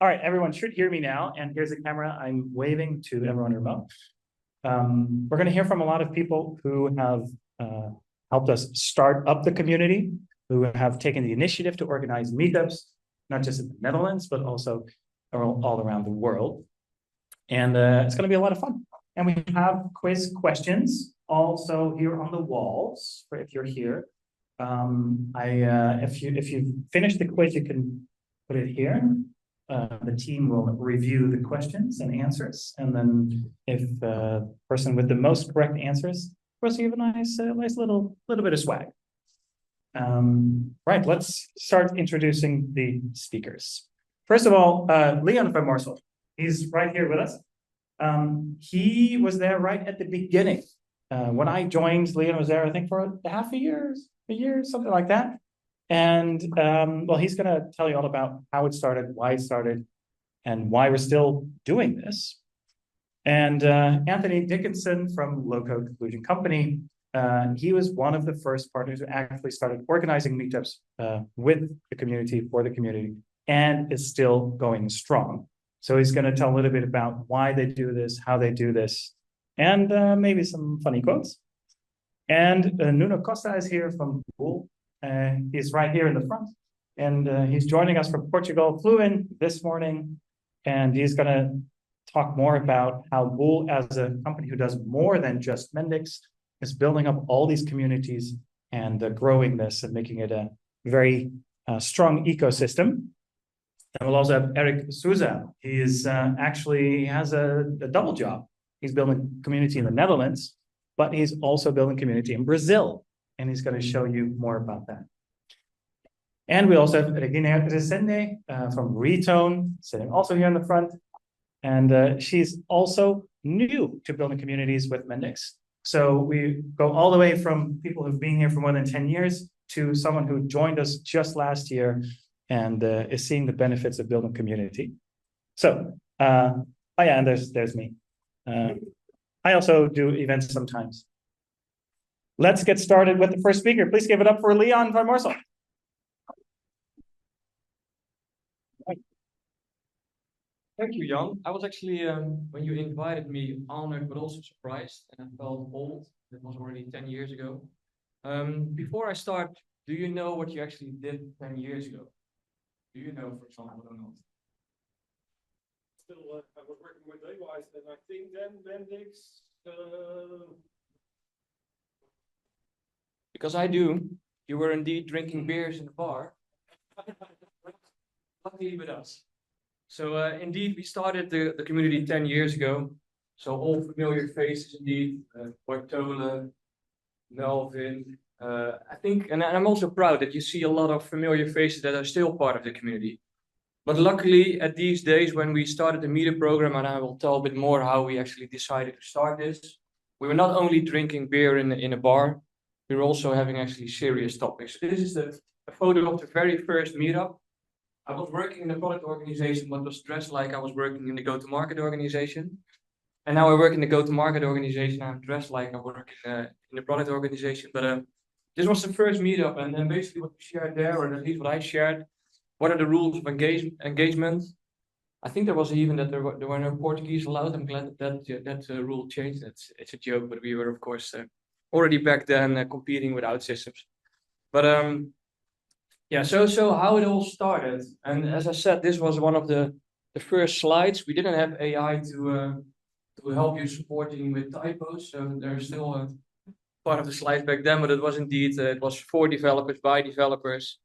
All right, everyone should hear me now. And here's the camera. I'm waving to everyone remote. We're going to hear from a lot of people who have helped us start up the community, who have taken the initiative to organize meetups, not just in the Netherlands, but also all around the world. And it's going to be a lot of fun. And we have quiz questions also here on the walls for if you're here. If you finish the quiz, you can put it here. The team will review the questions and answers, and then if the person with the most correct answers receive a nice little bit of swag. Right, let's start introducing the speakers. First of all, Leon van Morsel. He's right here with us. He was there right at the beginning. When I joined, Leon was there, I think, for half a year, something like that. And well, he's going to tell you all about how it started, why it started, and why we're still doing this. And Anthony Dickinson from Low Code Conclusion Company, he was one of the first partners who actually started organizing meetups with the community, for the community, and is still going strong. So he's going to tell a little bit about why they do this, how they do this, and maybe some funny quotes. And Nuno Costa is here from Google. He's right here in the front, and he's joining us from Portugal, flew in this morning, and he's going to talk more about how Bull, as a company who does more than just Mendix, is building up all these communities and growing this and making it a very strong ecosystem. And we'll also have Eric Souza. He is actually has a double job. He's building community in the Netherlands, but he's also building community in Brazil. And he's going to show you more about that. And we also have Regina Resende from Retone, sitting also here in the front. And she's also new to building communities with Mendix. So we go all the way from people who've been here for more than 10 years to someone who joined us just last year and is seeing the benefits of building community. So, oh yeah, and there's me. I also do events sometimes. Let's get started with the first speaker. Please give it up for Leon van Morsel. Thank you, Jan. I was actually, when you invited me, honored but also surprised, and I felt old. That was already 10 years ago. Before I start, do you know what you actually did 10 years ago? Do you know, for example, or not? Still, I was working with Daywise, and I think then Mendix. Because I do. You were indeed drinking beers in the bar. Luckily with us. So indeed, we started the community 10 years ago. So all familiar faces indeed. Bartole, Melvin. I think, and I'm also proud that you see a lot of familiar faces that are still part of the community. But luckily, at these days, when we started the meetup program, and I will tell a bit more how we actually decided to start this, we were not only drinking beer in a bar, we were also having actually serious topics. This is a photo of the very first meetup. I was working in the product organization, but was dressed like I was working in the go-to-market organization. And now I work in the go-to-market organization. I'm dressed like I work in the product organization. But this was the first meetup, and then basically what we shared there, or at least what I shared, what are the rules of engagement? I think there was even that there were no Portuguese allowed. I'm glad that rule changed. It's a joke, but we were of course already back then competing without systems. But yeah, so how it all started, and as I said, this was one of the first slides. We didn't have AI to help you supporting with typos, so there's still part of the slides back then, but it was indeed it was for developers by developers.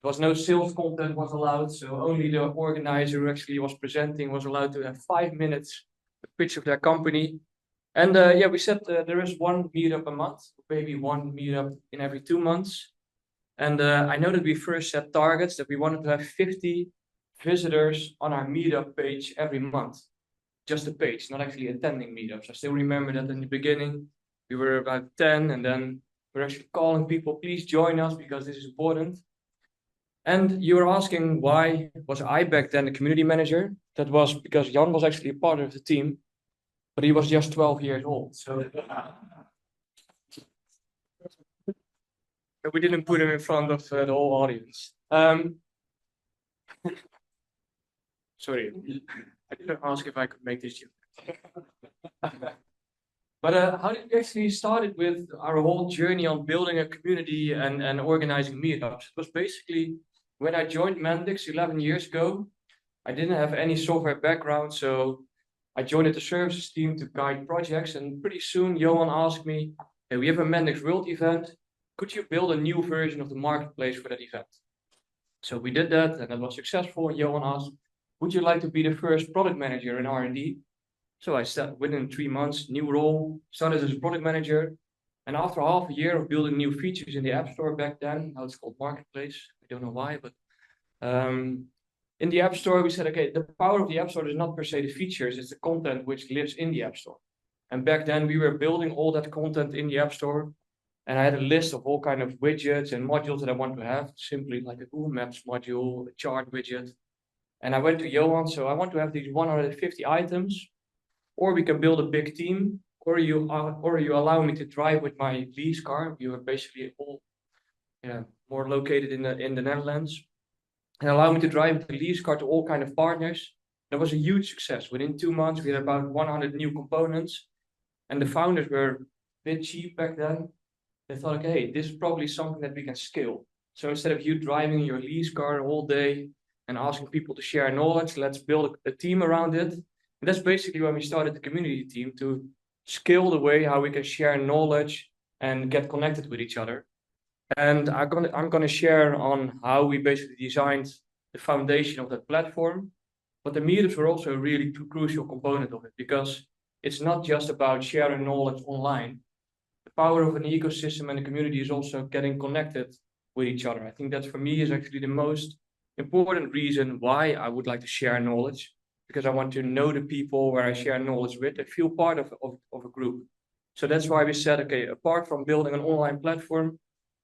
There was no sales content was allowed, so only the organizer who actually was presenting was allowed to have 5 minutes to pitch of their company. And yeah, we said there is one meetup a month, maybe one meetup in every 2 months. And I know that we first set targets that we wanted to have 50 visitors on our meetup page every month. Just a page, not actually attending meetups. I still remember that in the beginning, we were about 10, and then we're actually calling people, please join us because this is important. And you were asking why was I back then the community manager? That was because Jan was actually a part of the team, but he was just 12 years old. So we didn't put him in front of the whole audience. Sorry, I didn't ask if I could make this joke. But how did we actually started with our whole journey on building a community and organizing meetups? It was basically when I joined Mendix 11 years ago. I didn't have any software background, so I joined the services team to guide projects. And pretty soon, Johan asked me, "Hey, we have a Mendix World event. Could you build a new version of the marketplace for that event?" So we did that, and that was successful. And Johan asked, "Would you like to be the first product manager in R&D?" So I said, within 3 months, new role, started as a product manager. And after half a year of building new features in the App Store back then, now it's called Marketplace. I don't know why, but in the App Store, we said, okay, the power of the App Store is not per se the features, it's the content which lives in the App Store. And back then, we were building all that content in the App Store. And I had a list of all kind of widgets and modules that I want to have, simply like a Google Maps module, a chart widget. And I went to Johan, so I want to have these 150 items. Or we can build a big team, or you allow me to drive with my lease car. You are basically all more located in the Netherlands, and allow me to drive with the lease car to all kind of partners. That was a huge success. Within 2 months, we had about 100 new components, and the founders were a bit cheap back then. They thought, okay, hey, this is probably something that we can scale. So instead of you driving your lease car all day and asking people to share knowledge, let's build a team around it. And that's basically when we started the community team to scale the way how we can share knowledge and get connected with each other. And I'm gonna share on how we basically designed the foundation of that platform. But the meetups were also a really crucial component of it, because it's not just about sharing knowledge online. The power of an ecosystem and a community is also getting connected with each other. I think that for me is actually the most important reason why I would like to share knowledge. Because I want to know the people where I share knowledge with, I feel part of a group. So that's why we said, okay, apart from building an online platform,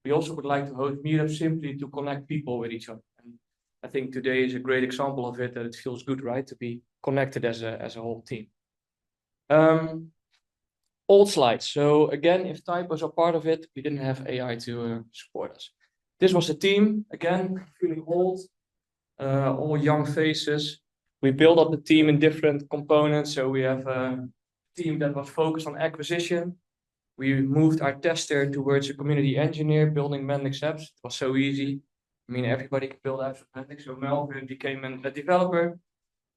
we also would like to host meetups simply to connect people with each other. And I think today is a great example of it, that it feels good, right, to be connected as a whole team. Old slides. So again, if typos are part of it, we didn't have AI to support us. This was the team, again, feeling old, all young faces. We built up the team in different components. So we have a team that was focused on acquisition. We moved our tester towards a community engineer building Mendix apps. It was so easy. I mean, everybody can build apps with Mendix. So Melvin became a developer.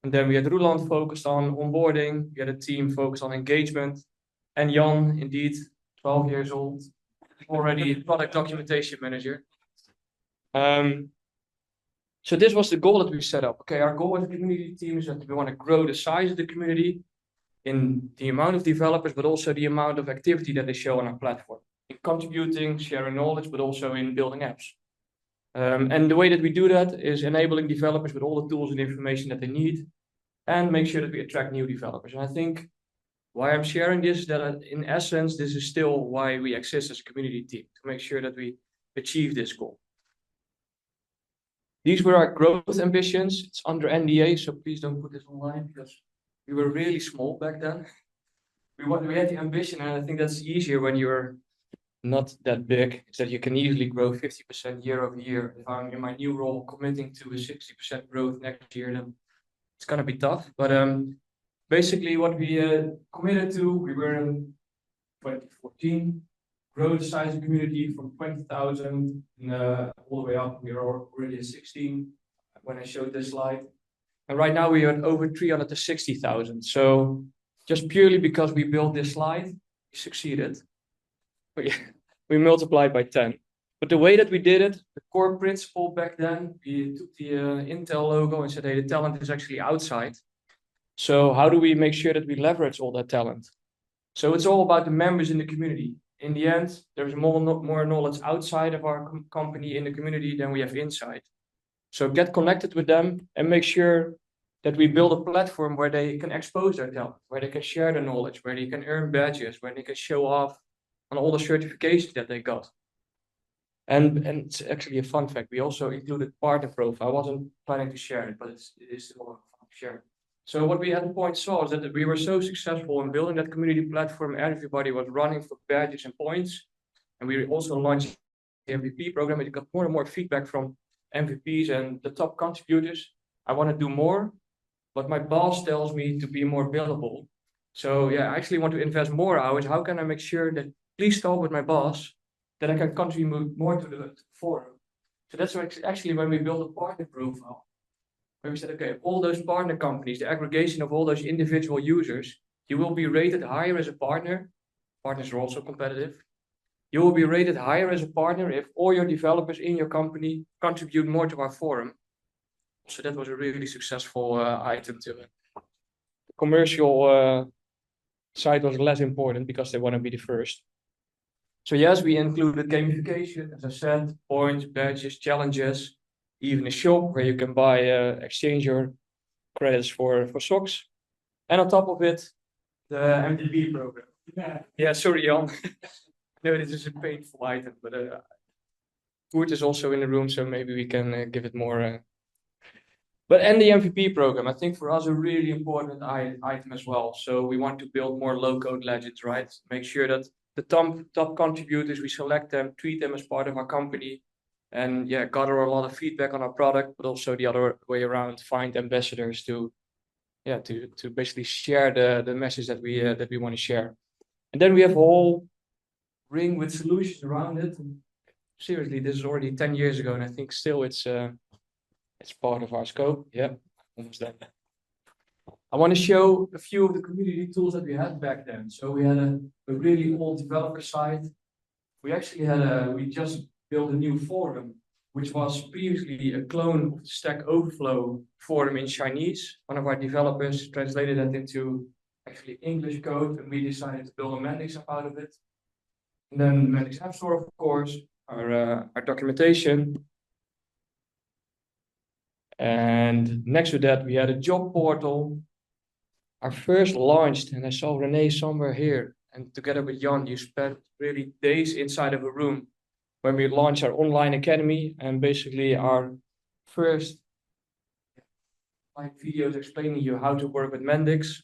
And then we had Roland focused on onboarding. We had a team focused on engagement. And Jan, indeed, 12 years old, already product documentation manager. So this was the goal that we set up. Okay, our goal as a community team is that we want to grow the size of the community in the amount of developers, but also the amount of activity that they show on our platform, in contributing, sharing knowledge, but also in building apps. And the way that we do that is enabling developers with all the tools and information that they need, and make sure that we attract new developers. And I think why I'm sharing this is that in essence, this is still why we exist as a community team, to make sure that we achieve this goal. These were our growth ambitions. It's under NDA, so please don't put this online, because we were really small back then. We had the ambition, and I think that's easier when you're not that big, is that you can easily grow 50% year over year. If I'm in my new role committing to a 60% growth next year, then it's gonna be tough. But basically what we committed to, we were in 2014, grow the size of the community from 20,000 all the way up. We are already at 16 when I showed this slide. And right now we are at over 360,000. So just purely because we built this slide, we succeeded. We multiplied by 10. But the way that we did it, the core principle back then, we took the Intel logo and said, hey, the talent is actually outside. So how do we make sure that we leverage all that talent? So it's all about the members in the community. In the end, there's more knowledge outside of our company in the community than we have inside. So get connected with them and make sure that we build a platform where they can expose their talent, where they can share their knowledge, where they can earn badges, where they can show off on all the certifications that they got. And it's actually a fun fact. We also included partner profile. I wasn't planning to share it, but it is still fun to share. So what we at the point saw is that we were so successful in building that community platform. Everybody was running for badges and points. And we also launched the MVP program. We got more and more feedback from MVPs and the top contributors. I want to do more. but my boss tells me to be more billable. So yeah, I actually want to invest more hours. How can I make sure that, please talk with my boss, that I can contribute more to the forum? So that's actually when we built a partner profile, where we said, okay, all those partner companies, the aggregation of all those individual users, you will be rated higher as a partner. Partners are also competitive. You will be rated higher as a partner if all your developers in your company contribute more to our forum. So that was a really successful item to it. The commercial side was less important because they want to be the first. So yes, we included gamification, as I said, points, badges, challenges, even a shop where you can buy exchange your credits for socks. And on top of it, the MDB program. Yeah, sorry, Jan. No, this is a painful item, but Koert is also in the room, so maybe we can give it more. But and the MVP program, I think for us a really important item as well. So we want to build more low-code legends, right? Make sure that the top contributors, we select them, treat them as part of our company, and yeah, gather a lot of feedback on our product, but also the other way around, find ambassadors to basically share the message that we want to share. And then we have a whole ring with solutions around it. And seriously, this is already 10 years ago, and I think still it's part of our scope. Yeah, almost done. I want to show a few of the community tools that we had back then. So we had a really old developer site. We just built a new forum, which was previously a clone of the Stack Overflow forum in Chinese. One of our developers translated that into actually English code, and we decided to build a Mendix app out of it. And then the Mendix App Store, of course, our documentation. And next to that, we had a job portal. Our first launched, and I saw Renee somewhere here. And together with Jan, you spent really days inside of a room when we launched our online academy, and basically our first videos explaining you how to work with Mendix.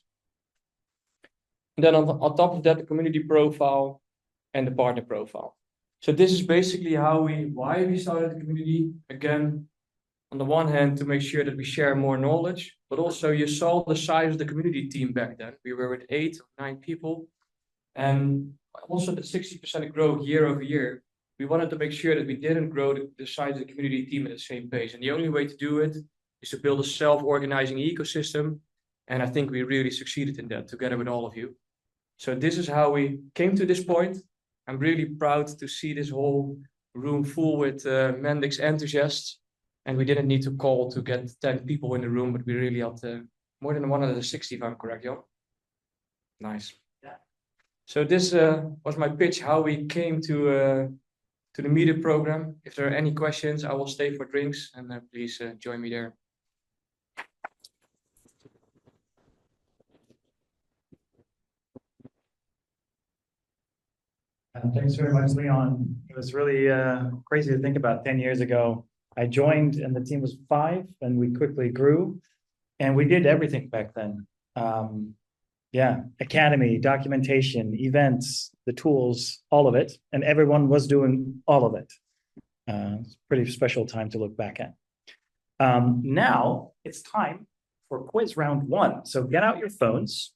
And then on top of that, the community profile and the partner profile. So this is basically why we started the community. Again, on the one hand, to make sure that we share more knowledge, but also you saw the size of the community team back then. We were with 8 or 9 people, and also the 60% growth year over year. We wanted to make sure that we didn't grow the size of the community team at the same pace. And the only way to do it is to build a self-organizing ecosystem. And I think we really succeeded in that together with all of you. So this is how we came to this point. I'm really proud to see this whole room full with Mendix enthusiasts. And we didn't need to call to get 10 people in the room, but we really had more than 160, if I'm correct, Jan. Nice. Yeah. So this was my pitch, how we came to the meetup program. If there are any questions, I will stay for drinks, and please join me there. Thanks very much, Leon. It was really crazy to think about 10 years ago. I joined and the team was 5 and we quickly grew and we did everything back then. Academy, documentation, events, the tools, all of it. And everyone was doing all of it. It's a pretty special time to look back at. Now it's time for quiz round 1. So get out your phones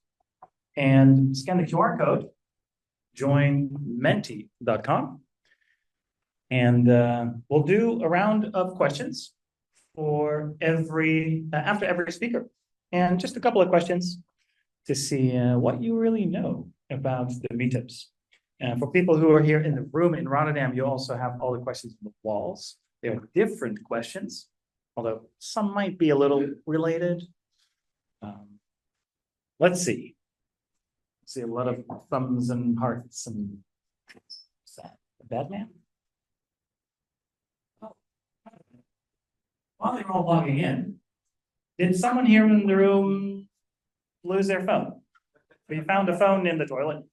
and scan the QR code, join menti.com. And we'll do a round of questions for after every speaker, and just a couple of questions to see what you really know about the meetups. For people who are here in the room in Rotterdam, you also have all the questions on the walls. They are different questions, although some might be a little related. Let's see. See a lot of thumbs and hearts and is that a bad man? While they're all logging in, did someone here in the room lose their phone? We found a phone in the toilet.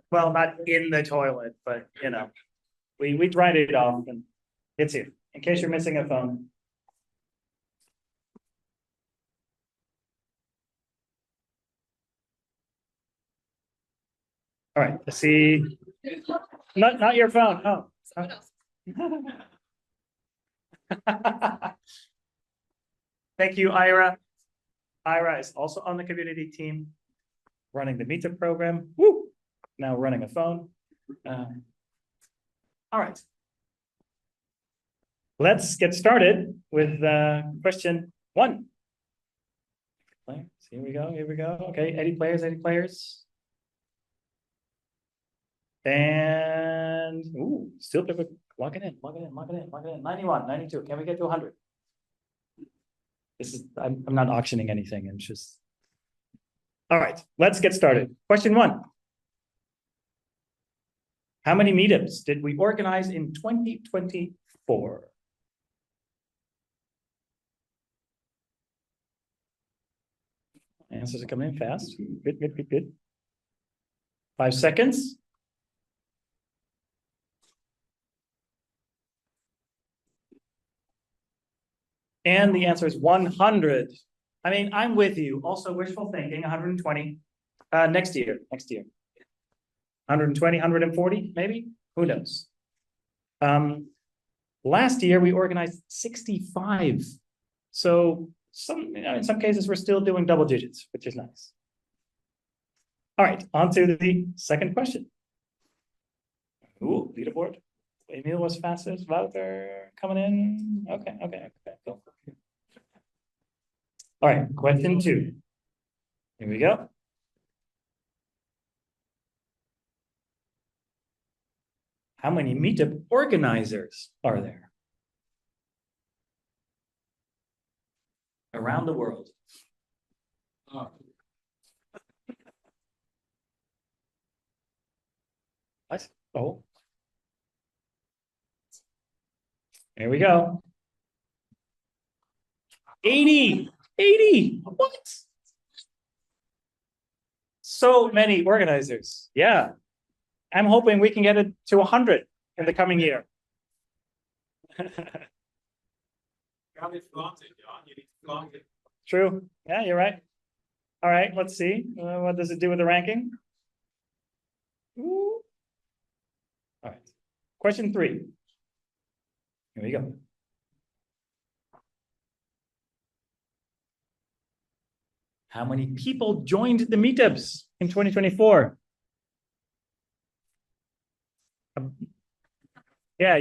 Well, not in the toilet, but you know, we dried it off and it's here. In case you're missing a phone. All right, let's see. Not your phone. Oh. Thank you, Ira. Ira is also on the community team, running the meetup program. Woo! Now running a phone. All right. Let's get started with question 1. Players. Here we go. Here we go. Okay, 80 players, 80 players. And still people log it in. 91, 92. Can we get to 100? This is I'm not auctioning anything. I'm just all right. Let's get started. Question 1. How many meetups did we organize in 2024? Answers are coming in fast. Good. 5 seconds. And the answer is 100. I mean, I'm with you. Also wishful thinking, 120. Next year. 120, 140, maybe? Who knows? Last year, we organized 65. So in some cases, we're still doing double digits, which is nice. All right, on to the second question. Ooh, leaderboard. Emil was fastest. Wouter coming in. Okay, cool. All right, question 2. Here we go. How many meetup organizers are there around the world? Oh. What? Oh. Here we go. 80. What? So many organizers. Yeah. I'm hoping we can get it to 100 in the coming year. True. Yeah, you're right. All right, let's see. What does it do with the ranking? Ooh. All right. Question 3. Here we go. How many people joined the meetups in 2024? Yeah,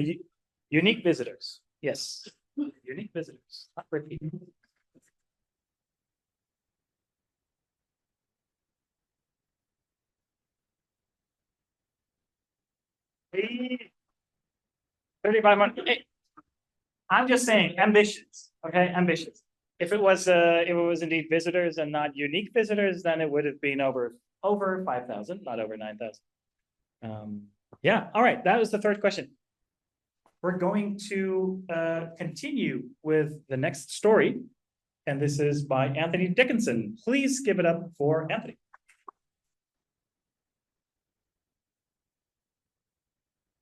unique visitors. Yes, unique visitors, not repeat. Hey, 3,500. Hey, I'm just saying, ambitious. Okay, ambitious. If it was indeed visitors and not unique visitors, then it would have been over 5,000, not over 9,000. Yeah. All right. That was the third question. We're going to continue with the next story, and this is by Anthony Dickinson. Please give it up for Anthony.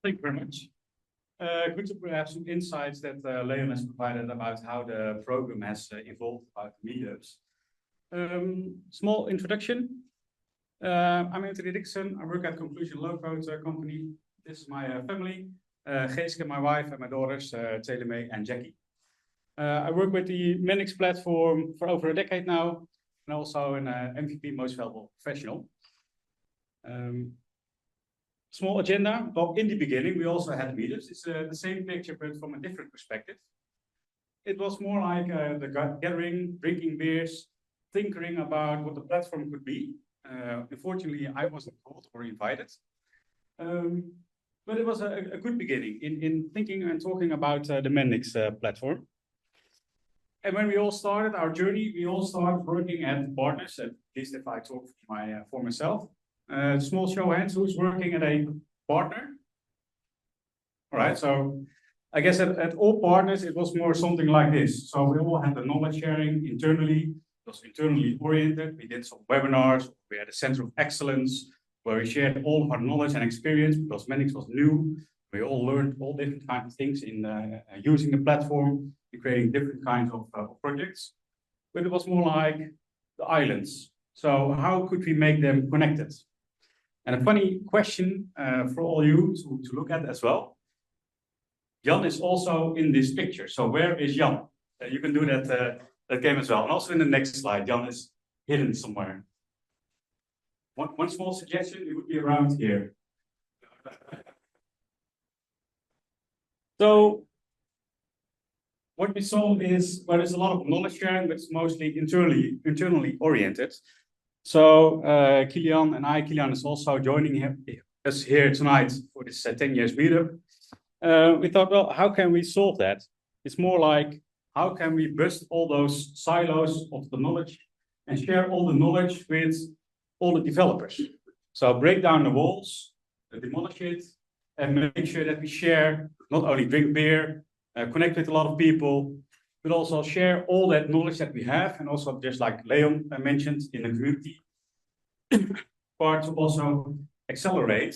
Thank you very much. Good to have some insights that Leon has provided about how the program has evolved about meetups. Small introduction. I'm Anthony Dickinson. I work at Conclusion Low Code company. This is my family. Geeske, my wife, and my daughters, Telemee and Jackie. I work with the Mendix platform for over a decade now, and also an MVP Most Valuable Professional. Small agenda. Well, in the beginning, we also had meetups. It's the same picture, but from a different perspective. It was more like the gathering, drinking beers, tinkering about what the platform could be. Unfortunately, I wasn't called or invited. But it was a good beginning in thinking and talking about the Mendix platform. And when we all started our journey, we all started working at partners, at least if I talk for myself. Small show of hands, who's working at a partner? All right, so I guess at all partners, it was more something like this. So we all had the knowledge sharing internally. It was internally oriented. We did some webinars. We had a center of excellence where we shared all of our knowledge and experience because Mendix was new. We all learned all different kinds of things in using the platform, in creating different kinds of projects. But it was more like the islands. So how could we make them connected? And a funny question for all you to look at as well. Jan is also in this picture. So where is Jan? You can do that that came as well. And also in the next slide, Jan is hidden somewhere. One small suggestion, it would be around here. So what we saw is, well, there's a lot of knowledge sharing, but it's mostly internally oriented. So Kilian and Kilian is also joining us here tonight for this 10 years meetup. We thought, well, how can we solve that? It's more like, how can we bust all those silos of the knowledge and share all the knowledge with all the developers? So break down the walls, demolish it, and make sure that we share, not only drink beer, connect with a lot of people, but also share all that knowledge that we have, and also just like Leon mentioned in the community part, to also accelerate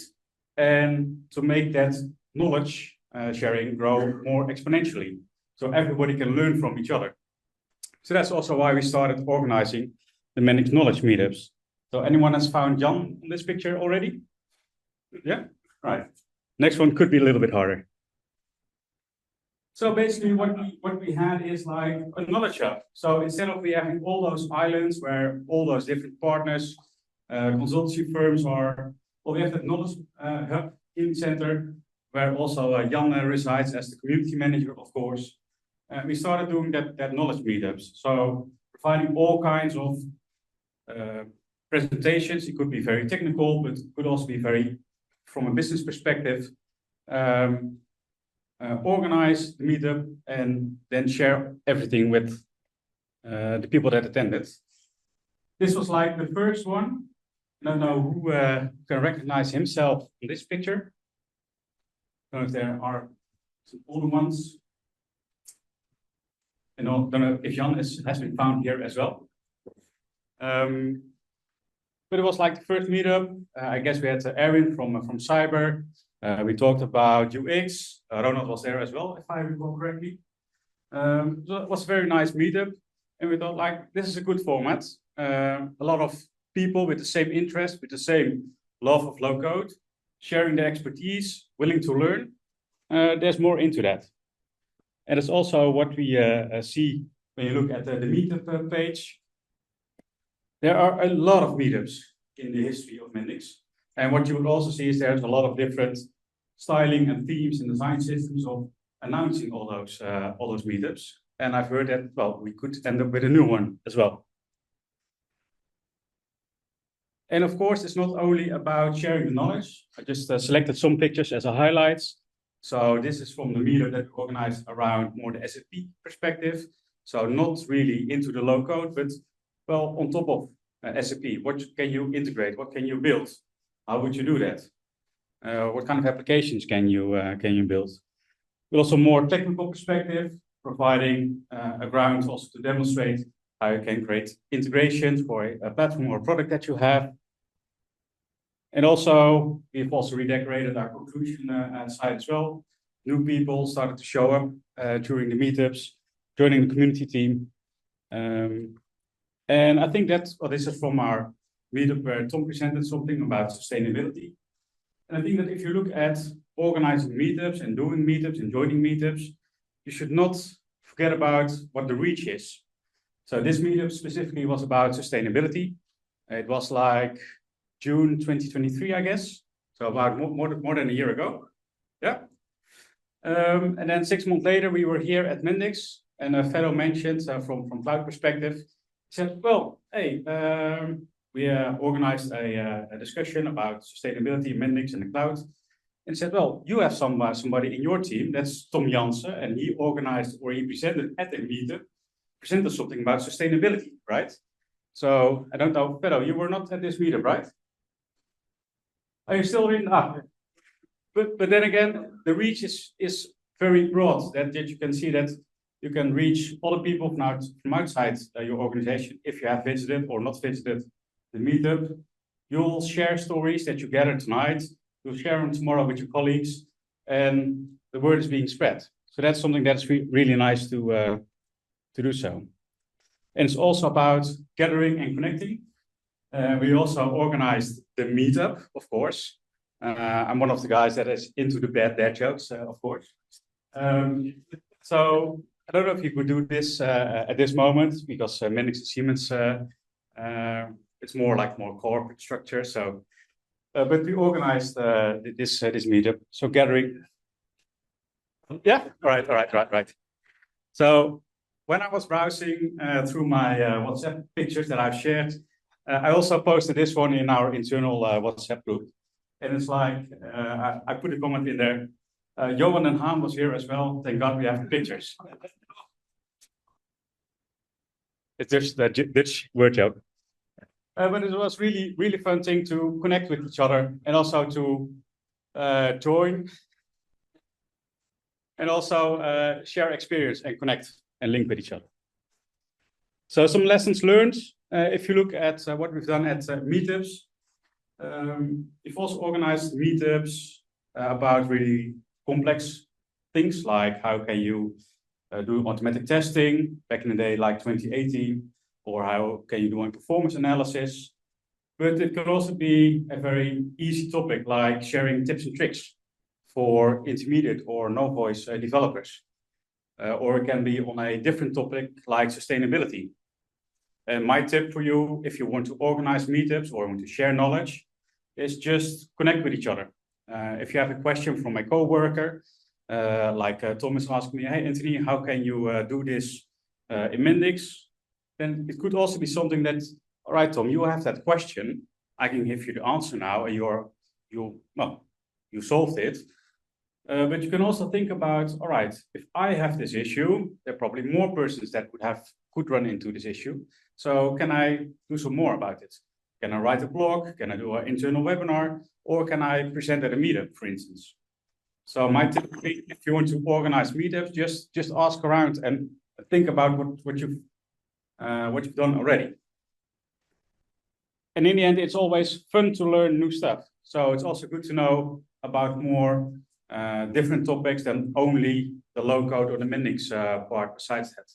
and to make that knowledge sharing grow more exponentially, so everybody can learn from each other. So that's also why we started organizing the Mendix Knowledge Meetups. So anyone has found Jan on this picture already? Yeah, right. Next one could be a little bit harder. So basically what we had is like a knowledge hub. So instead of we having all those islands where all those different partners, consultancy firms are, well, we have that knowledge hub in the center where also Jan resides as the community manager, of course. We started doing that knowledge meetups. So providing all kinds of presentations. It could be very technical, but it could also be very, from a business perspective, organize the meetup and then share everything with the people that attended. This was like the first one. I don't know who can recognize himself in this picture. I don't know if there are some older ones. I don't know if Jan has been found here as well. But it was like the first meetup. I guess we had Erwin from Cyber. We talked about UX. Ronald was there as well, if I recall correctly. So it was a very nice meetup. And we thought, like, this is a good format. A lot of people with the same interest, with the same love of low code, sharing their expertise, willing to learn. There's more into that. And it's also what we see when you look at the meetup page. There are a lot of meetups in the history of Mendix. And what you would also see is there's a lot of different styling and themes and design systems of announcing all those meetups. And I've heard that, well, we could end up with a new one as well. And of course, it's not only about sharing the knowledge. I just selected some pictures as a highlights. So this is from the meetup that we organized around more the SAP perspective. So not really into the low code, but well, on top of SAP, what can you integrate? What can you build? How would you do that? What kind of applications can you build? But also more technical perspective, providing a ground also to demonstrate how you can create integrations for a platform or product that you have. And also, we've also redecorated our conclusion site as well. New people started to show up during the meetups, joining the community team. And I think that's, well, this is from our meetup where Tom presented something about sustainability. And I think that if you look at organizing meetups and doing meetups and joining meetups, you should not forget about what the reach is. So this meetup specifically was about sustainability. It was like June 2023, I guess. So about more than a year ago. Yeah. And then 6 months later, we were here at Mendix, and a fellow mentioned from cloud perspective, said, well, hey, we organized a discussion about sustainability in Mendix and the cloud. And said, well, you have somebody in your team, that's Tom Jansen, and he organized or he presented at the meetup, presented something about sustainability, right? So I don't know, fellow, you were not at this meetup, right? Are you still in? But then again, the reach is very broad, that you can see that you can reach other people from outside your organization if you have visited or not visited the meetup. You'll share stories that you gathered tonight. You'll share them tomorrow with your colleagues, and the word is being spread. So that's something that's really nice to do so. And it's also about gathering and connecting. We also organized the meetup, of course. I'm one of the guys that is into the bad dad jokes, of course. So I don't know if you could do this at this moment because Mendix and Siemens, it's more corporate structure. So, but we organized this meetup. So gathering. Yeah. All right. So when I was browsing through my WhatsApp pictures that I've shared, I also posted this one in our internal WhatsApp group. And it's like, I put a comment in there. Johan and Han was here as well. Thank God we have the pictures. It's just the Dutch word joke. But it was really, really fun thing to connect with each other and also to join and also share experience and connect and link with each other. So some lessons learned. If you look at what we've done at meetups, we've also organized meetups about really complex things like how can you do automatic testing back in the day like 2018, or how can you do a performance analysis. But it could also be a very easy topic like sharing tips and tricks for intermediate or no voice developers. Or it can be on a different topic like sustainability. And my tip for you, if you want to organize meetups or want to share knowledge, is just connect with each other. If you have a question from a coworker, like Thomas asked me, hey, Anthony, how can you do this in Mendix? Then it could also be something that, all right, Tom, you have that question. I can give you the answer now, and you solved it. But you can also think about, all right, if I have this issue, there are probably more persons that could run into this issue. So can I do some more about it? Can I write a blog? Can I do an internal webinar? Or can I present at a meetup, for instance? So my tip, if you want to organize meetups, just ask around and think about what you've done already. And in the end, it's always fun to learn new stuff. So it's also good to know about more different topics than only the low code or the Mendix part besides that.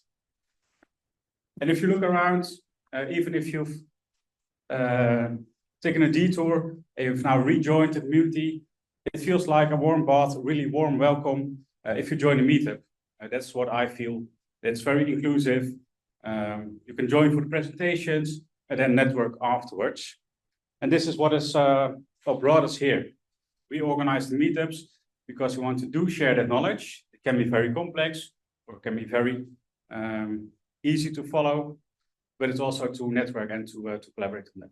And if you look around, even if you've taken a detour and you've now rejoined the community, it feels like a warm bath, a really warm welcome if you join a meetup. That's what I feel. It's very inclusive. You can join for the presentations and then network afterwards. And this is what brought us here. We organize the meetups because we want to share that knowledge. It can be very complex or it can be very easy to follow, but it's also to network and to collaborate on that.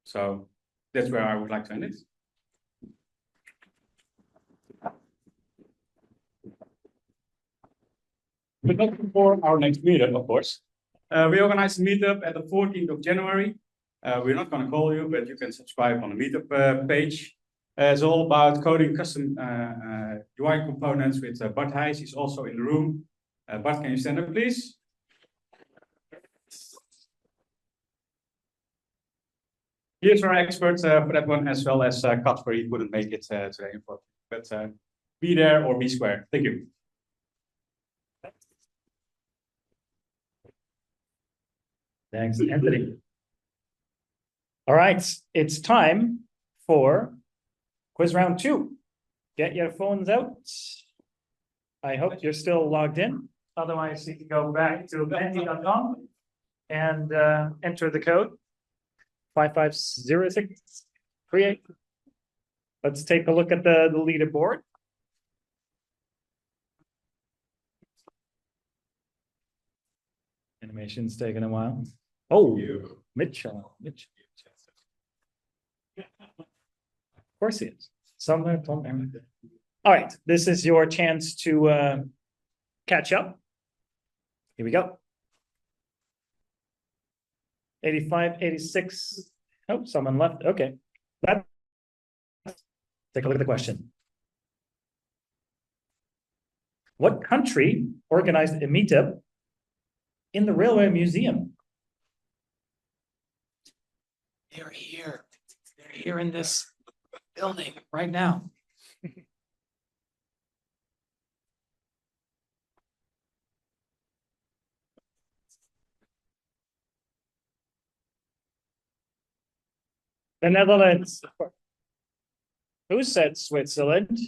So that's where I would like to end it. But not before our next meetup, of course. We organized a meetup at the 14th of January. We're not going to call you, but you can subscribe on the meetup page. It's all about coding custom UI components with Bart Heijs. He's also in the room. Bart, can you stand up, please? Here's our expert for that one, as well as Kasper. He couldn't make it today, but be there or be square. Thank you. Thanks, Anthony. All right, it's time for quiz round 2. Get your phones out. I hope you're still logged in. Otherwise, you can go back to menti.com and enter the code 5506. Create. Let's take a look at the leaderboard. Animation's taking a while. Oh, Mitchell. Of course he is. Somewhere. All right, this is your chance to catch up. Here we go. 85, 86. Oh, someone left. Okay. Take a look at the question. What country organized a meetup in the Railway Museum? They're here. They're here in this building right now. The Netherlands. Who said Switzerland?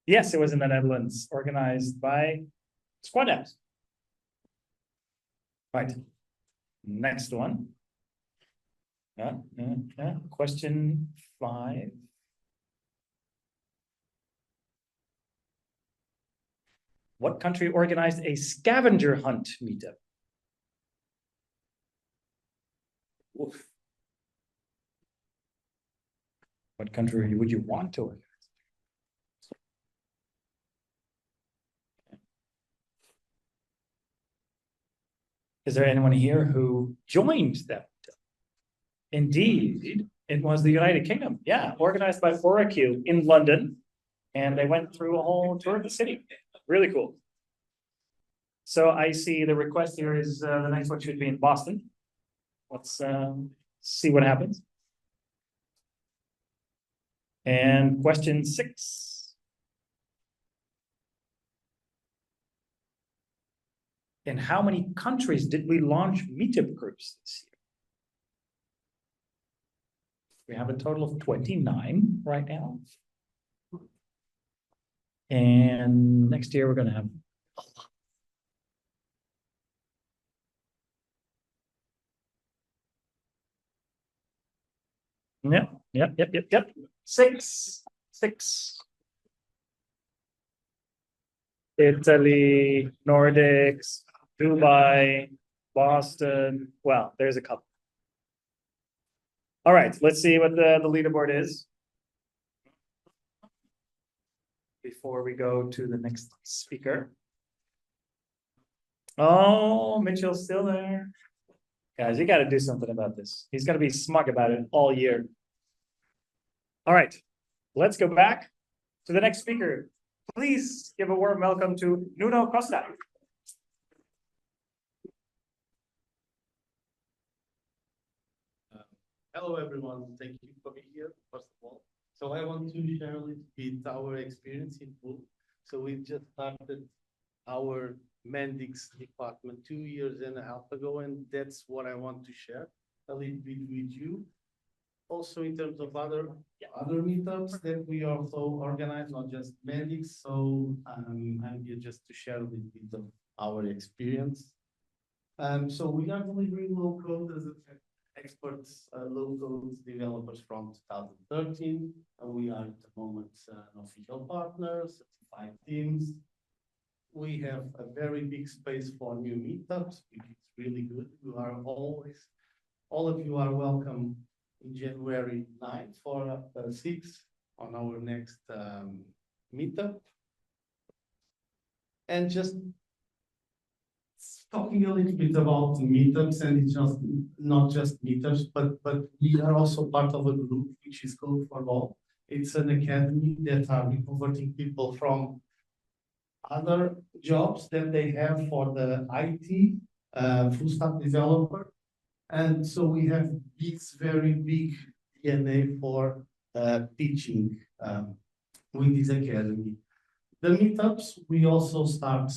Yes, it was in the Netherlands, organized by Squad Apps. Right. Next one. Question 5. What country organized a scavenger hunt meetup? Oof. What country would you want to organize? Is there anyone here who joined that? Indeed, it was the United Kingdom. Yeah, organized by Oracle in London. And they went through a whole tour of the city. Really cool. So I see the request here is the next one should be in Boston. Let's see what happens. And question 6. In how many countries did we launch meetup groups this year? We have a total of 29 right now. And next year we're going to have a lot. Yep. 6. Italy, Nordics, Dubai, Boston. Well, there's a couple. All right, let's see what the leaderboard is. Before we go to the next speaker. Oh, Mitchell's still there. Guys, you got to do something about this. He's going to be smug about it all year. All right, let's go back to the next speaker. Please give a warm welcome to Nuno Costa. Hello, everyone. Thank you for being here, first of all. So I want to share a little bit our experience in pool. So we just started our Mendix department 2.5 years ago, and that's what I want to share a little bit with you. Also, in terms of other meetups that we also organize, not just Mendix. So I'm here just to share a little bit of our experience. So we are delivering low code as experts, low code developers from 2013. We are at the moment an official partner, 5 teams. We have a very big space for new meetups, which is really good. You are always, all of you are welcome in January 9th for 6 on our next meetup. And just talking a little bit about meetups, and it's just not just meetups, but we are also part of a group which is called For All. It's an academy that are converting people from other jobs that they have for the IT full stack developer. And so we have this very big DNA for teaching with this academy. The meetups, we also start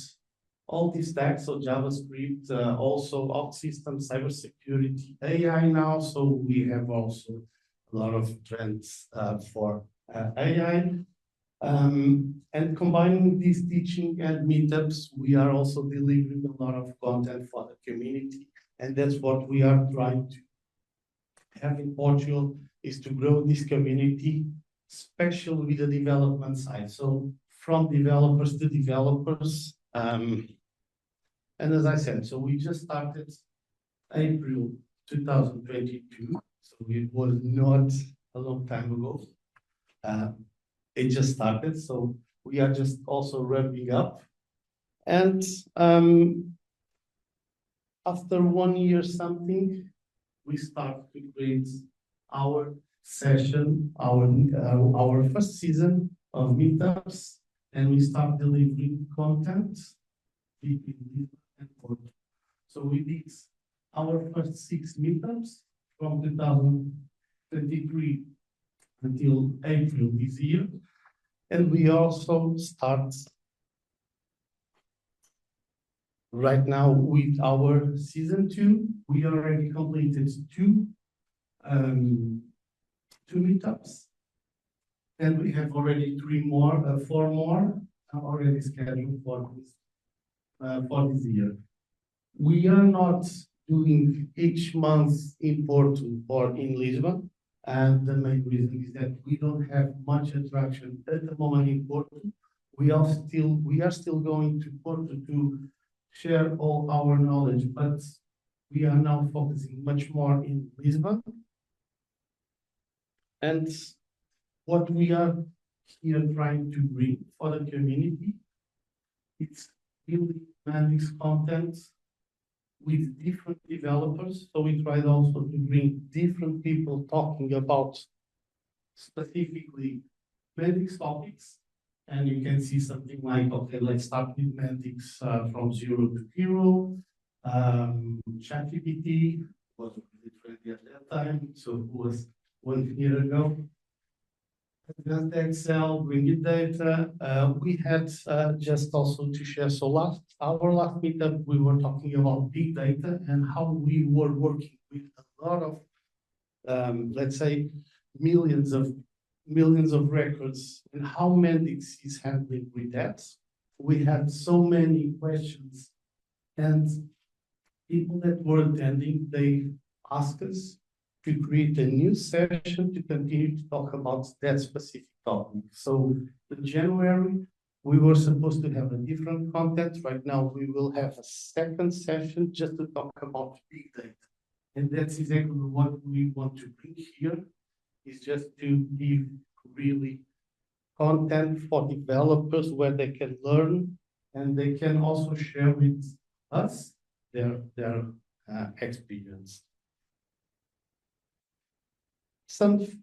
all these stacks, so JavaScript, also OutSystems, cybersecurity, AI now. So we have also a lot of trends for AI. And combining this teaching and meetups, we are also delivering a lot of content for the community. And that's what we are trying to have in Portugal, is to grow this community, especially with the development side. So from developers to developers. And as I said, so we just started April 2022. So it was not a long time ago. It just started. So we are just also ramping up. And after 1 year something, we start to create our session, our first season of meetups, and we start delivering content between and Portugal. So we did our first 6 meetups from 2023 until April this year, and we also start right now with our season 2. We already completed two meetups, And we have already four more already scheduled for this year. We are not doing each month in Porto or in Lisbon. And the main reason is that we don't have much attraction at the moment in Porto. We are still going to Porto to share all our knowledge, but we are now focusing much more in Lisbon. And what we are here trying to bring for the community, it's really Mendix content with different developers. So we tried also to bring different people talking about specifically Mendix topics. And you can see something like, okay, let's start with Mendix from 0 to hero. ChatGPT was really trendy at that time, so it was 1 year ago. Advanced Excel, bringing data. We had just also to share. So our last meetup, we were talking about big data and how we were working with a lot of, let's say, millions of records, and how Mendix is handling with that. We had so many questions, and people that were attending, they asked us to create a new session to continue to talk about that specific topic. So in January, we were supposed to have a different content. Right now, we will have a second session just to talk about big data. And that's exactly what we want to bring here, is just to give really content for developers where they can learn and they can also share with us their experience. Some picture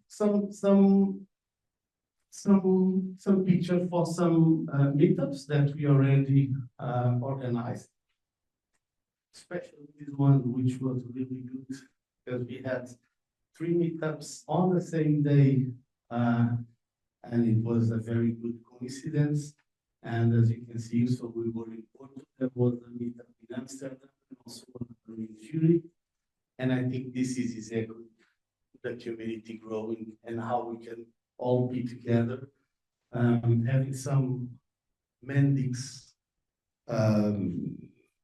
for some meetups that we already organized. Especially this one, which was really good because we had 3 meetups on the same day, and it was a very good coincidence. And as you can see, so we were in Porto, there was a meetup in Amsterdam, and also in Zurich. And I think this is exactly the community growing and how we can all be together, having some Mendix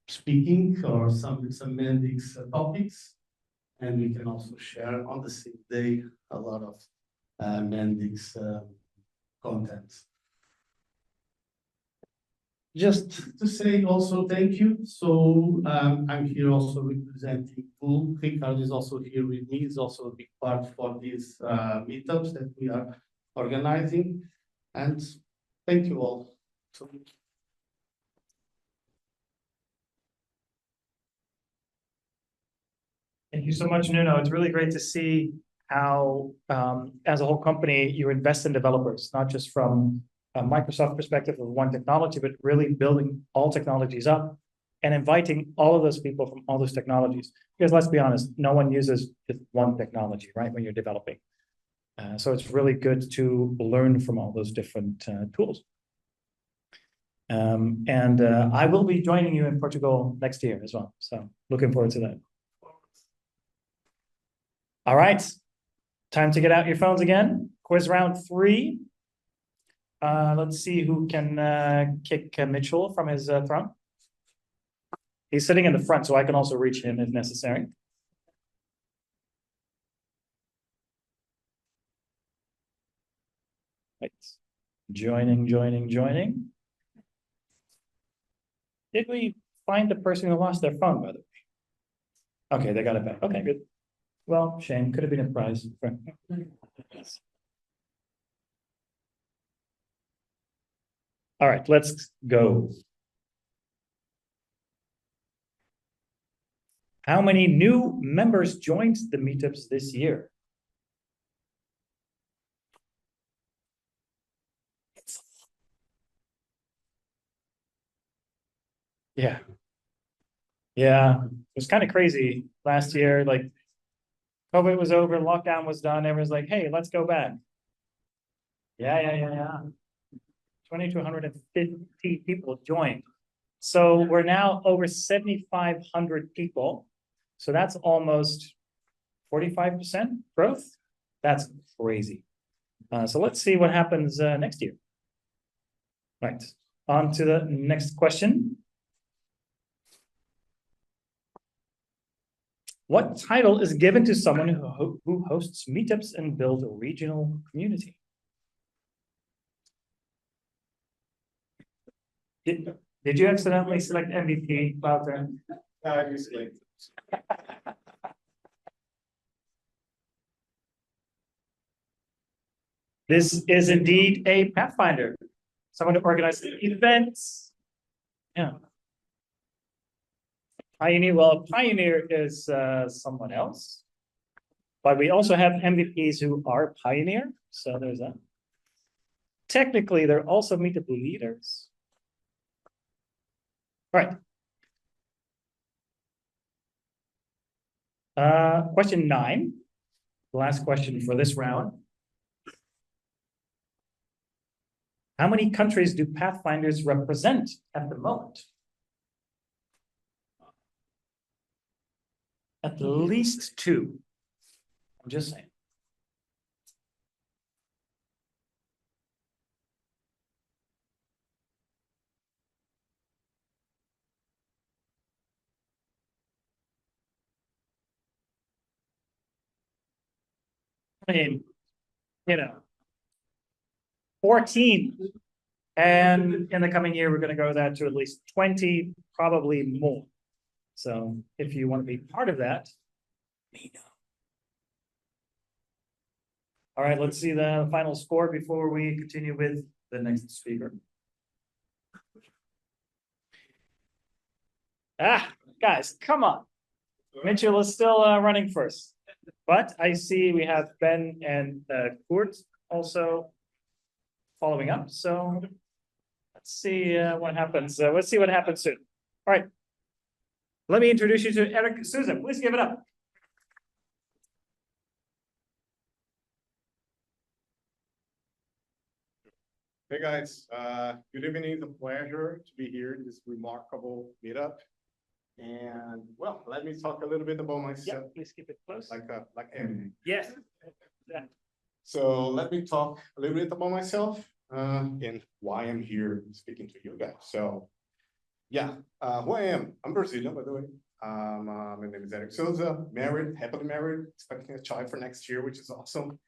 speaking or some Mendix topics, and we can also share on the same day a lot of Mendix content. Just to say also thank you. So I'm here also representing Pool. Ricardo is also here with me. He's also a big part for these meetups that we are organizing. And thank you all. Thank you so much, Nuno. It's really great to see how, as a whole company, you invest in developers, not just from a Microsoft perspective of one technology, but really building all technologies up and inviting all of those people from all those technologies. Because let's be honest, no one uses just one technology, right, when you're developing. So it's really good to learn from all those different tools. And I will be joining you in Portugal next year as well. So looking forward to that. All right, time to get out your phones again. Quiz round 3. Let's see who can kick Mitchell from his throne. He's sitting in the front, so I can also reach him if necessary. Right. Joining. Did we find the person who lost their phone, by the way? Okay, they got it back. Okay, good. Well, shame. Could have been a prize. All right, let's go. How many new members joined the meetups this year? Yeah. Yeah, it was kind of crazy last year. Like, COVID was over, lockdown was done. Everyone's like, hey, let's go back. Yeah. 20 to 150 people joined. So we're now over 7,500 people. So that's almost 45% growth. That's crazy. So let's see what happens next year. Right, on to the next question. What title is given to someone who hosts meetups and builds a regional community? Did you accidentally select MVP, Wouter? Obviously. This is indeed a Pathfinder, someone who organizes events. Yeah. Pioneer, well, Pioneer is someone else. But we also have MVPs who are Pioneer, so there's that. Technically, they're also meetup leaders. All right. Question 9, the last question for this round. How many countries do Pathfinders represent at the moment? At least 2. I'm just saying. I mean, 14. And in the coming year, we're going to go that to at least 20, probably more. So if you want to be part of that, let me know. All right, let's see the final score before we continue with the next speaker. Guys, come on. Mitchell is still running first. But I see we have Ben and Kurt also following up. So let's see what happens. Let's see what happens soon. All right. Let me introduce you to Eric Souza. Please give it up. Hey guys, good evening. It's a pleasure to be here in this remarkable meetup. And well, let me talk a little bit about myself. Yeah, please keep it close. Like everything. Yes. Yeah. So let me talk a little bit about myself and why I'm here speaking to you guys. So yeah, who I am. I'm Brazilian, by the way. My name is Eric Souza, married, happily married, expecting a child for next year, which is awesome.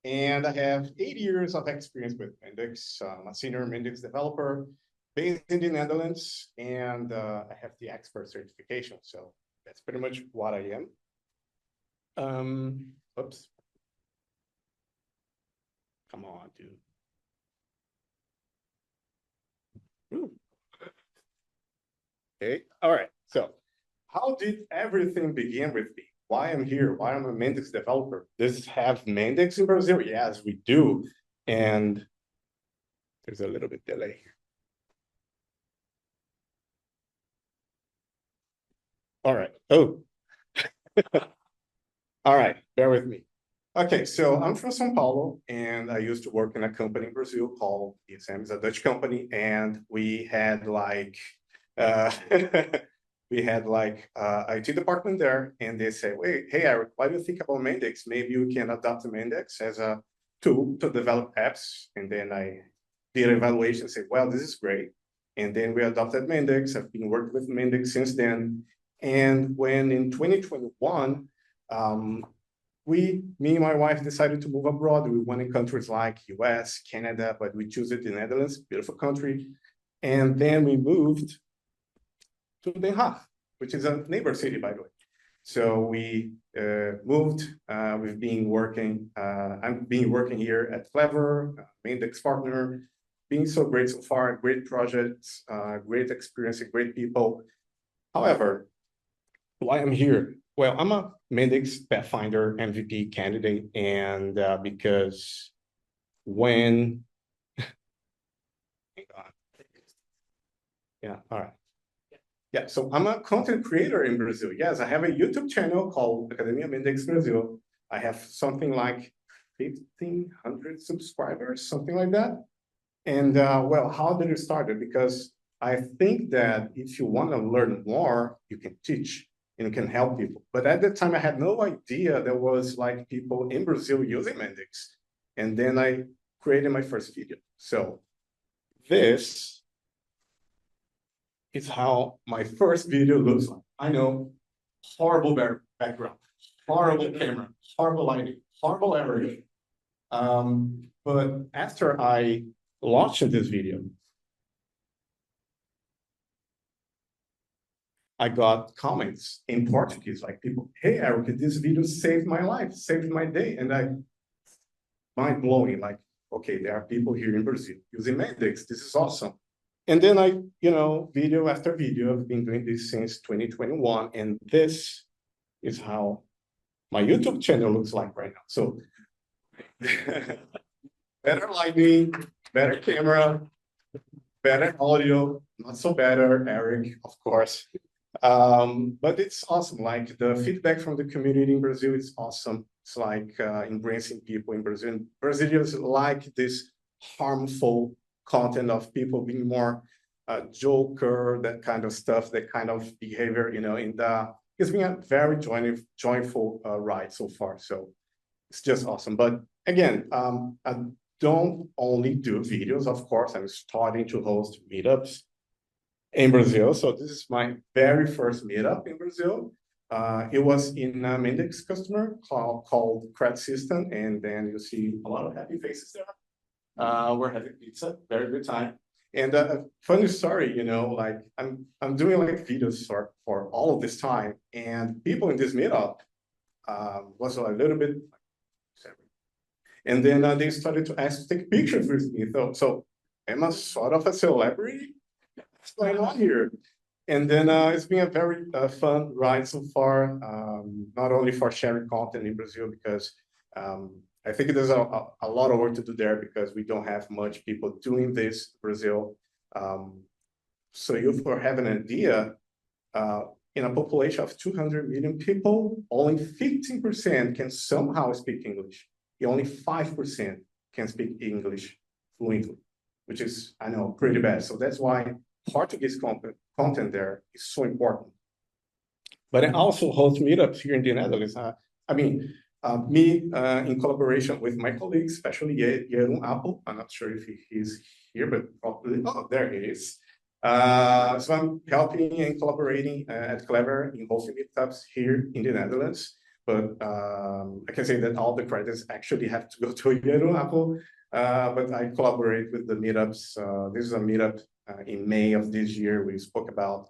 And I have 8 years of experience with Mendix. I'm a senior Mendix developer based in the Netherlands, and I have the expert certification. So that's pretty much what I am. Oops. Come on, dude. Ooh. Okay, all right. So how did everything begin with me? Why I'm here, why I'm a Mendix developer. Does have Mendix in Brazil? Yes, we do. And there's a little bit delay here. All right. Oh. All right, bear with me. Okay, so I'm from São Paulo, and I used to work in a company in Brazil called ESM. It's a Dutch company, and we had like IT department there, and they say, wait, hey, Eric, why do you think about Mendix? Maybe you can adopt Mendix as a tool to develop apps. And then I did an evaluation and say, well, this is great. And then we adopted Mendix. I've been working with Mendix since then. And when in 2021, me and my wife decided to move abroad. We went in countries like US, Canada, but we chose it in the Netherlands, beautiful country. And then we moved to Den Haag, which is a neighbor city, by the way. So we moved. We've been working. I've been working here at Clever, Mendix partner. Being so great so far. Great projects, great experience, great people. However, why I'm here? Well, I'm a Mendix Pathfinder MVP candidate, and because when, hang on. Yeah, all right. Yeah, so I'm a content creator in Brazil. Yes, I have a YouTube channel called Academia Mendix Brazil. I have something like 1,500 subscribers, something like that. And well, how did it start? Because I think that if you want to learn more, you can teach. and can help people. But at the time, I had no idea there was like people in Brazil using Mendix. And then I created my first video. So this is how my first video looks like. I know, horrible background, horrible camera, horrible lighting, horrible everything. But after I launched this video, I got comments in Portuguese, like people, hey, Eric, this video saved my life, saved my day. And mind blowing, like, okay, there are people here in Brazil using Mendix. This is awesome. And then I, video after video, I've been doing this since 2021. And this is how my YouTube channel looks like right now. So better lighting, better camera, better audio, not so better, Eric, of course. But it's awesome. Like the feedback from the community in Brazil is awesome. It's like embracing people in Brazil. And Brazilians like this harmful content of people being more joker, that kind of stuff, that kind of behavior, it's been a very joyful ride so far. So it's just awesome. But again, I don't only do videos, of course. I'm starting to host meetups in Brazil. So this is my very first meetup in Brazil. It was in a Mendix customer called Credit System. And then you see a lot of happy faces there. We're having pizza, very good time. And a funny story, like I'm doing like videos for all of this time, and people in this meetup was a little bit, and then they started to ask to take pictures with me. So am I sort of a celebrity? What's going on here? And then it's been a very fun ride so far, not only for sharing content in Brazil, because I think there's a lot of work to do there because we don't have much people doing this in Brazil. So you for having an idea, in a population of 200 million people, only 15% can somehow speak English. Only 5% can speak English fluently, which is, I know, pretty bad. So that's why Portuguese content there is so important. But I also host meetups here in the Netherlands. Me in collaboration with my colleagues, especially Jeroen Apple. I'm not sure if he's here, but probably, there he is. So I'm helping and collaborating at Clever in hosting meetups here in the Netherlands. But I can say that all the credits actually have to go to Jeroen Apple. But I collaborate with the meetups. This is a meetup in May of this year. We spoke about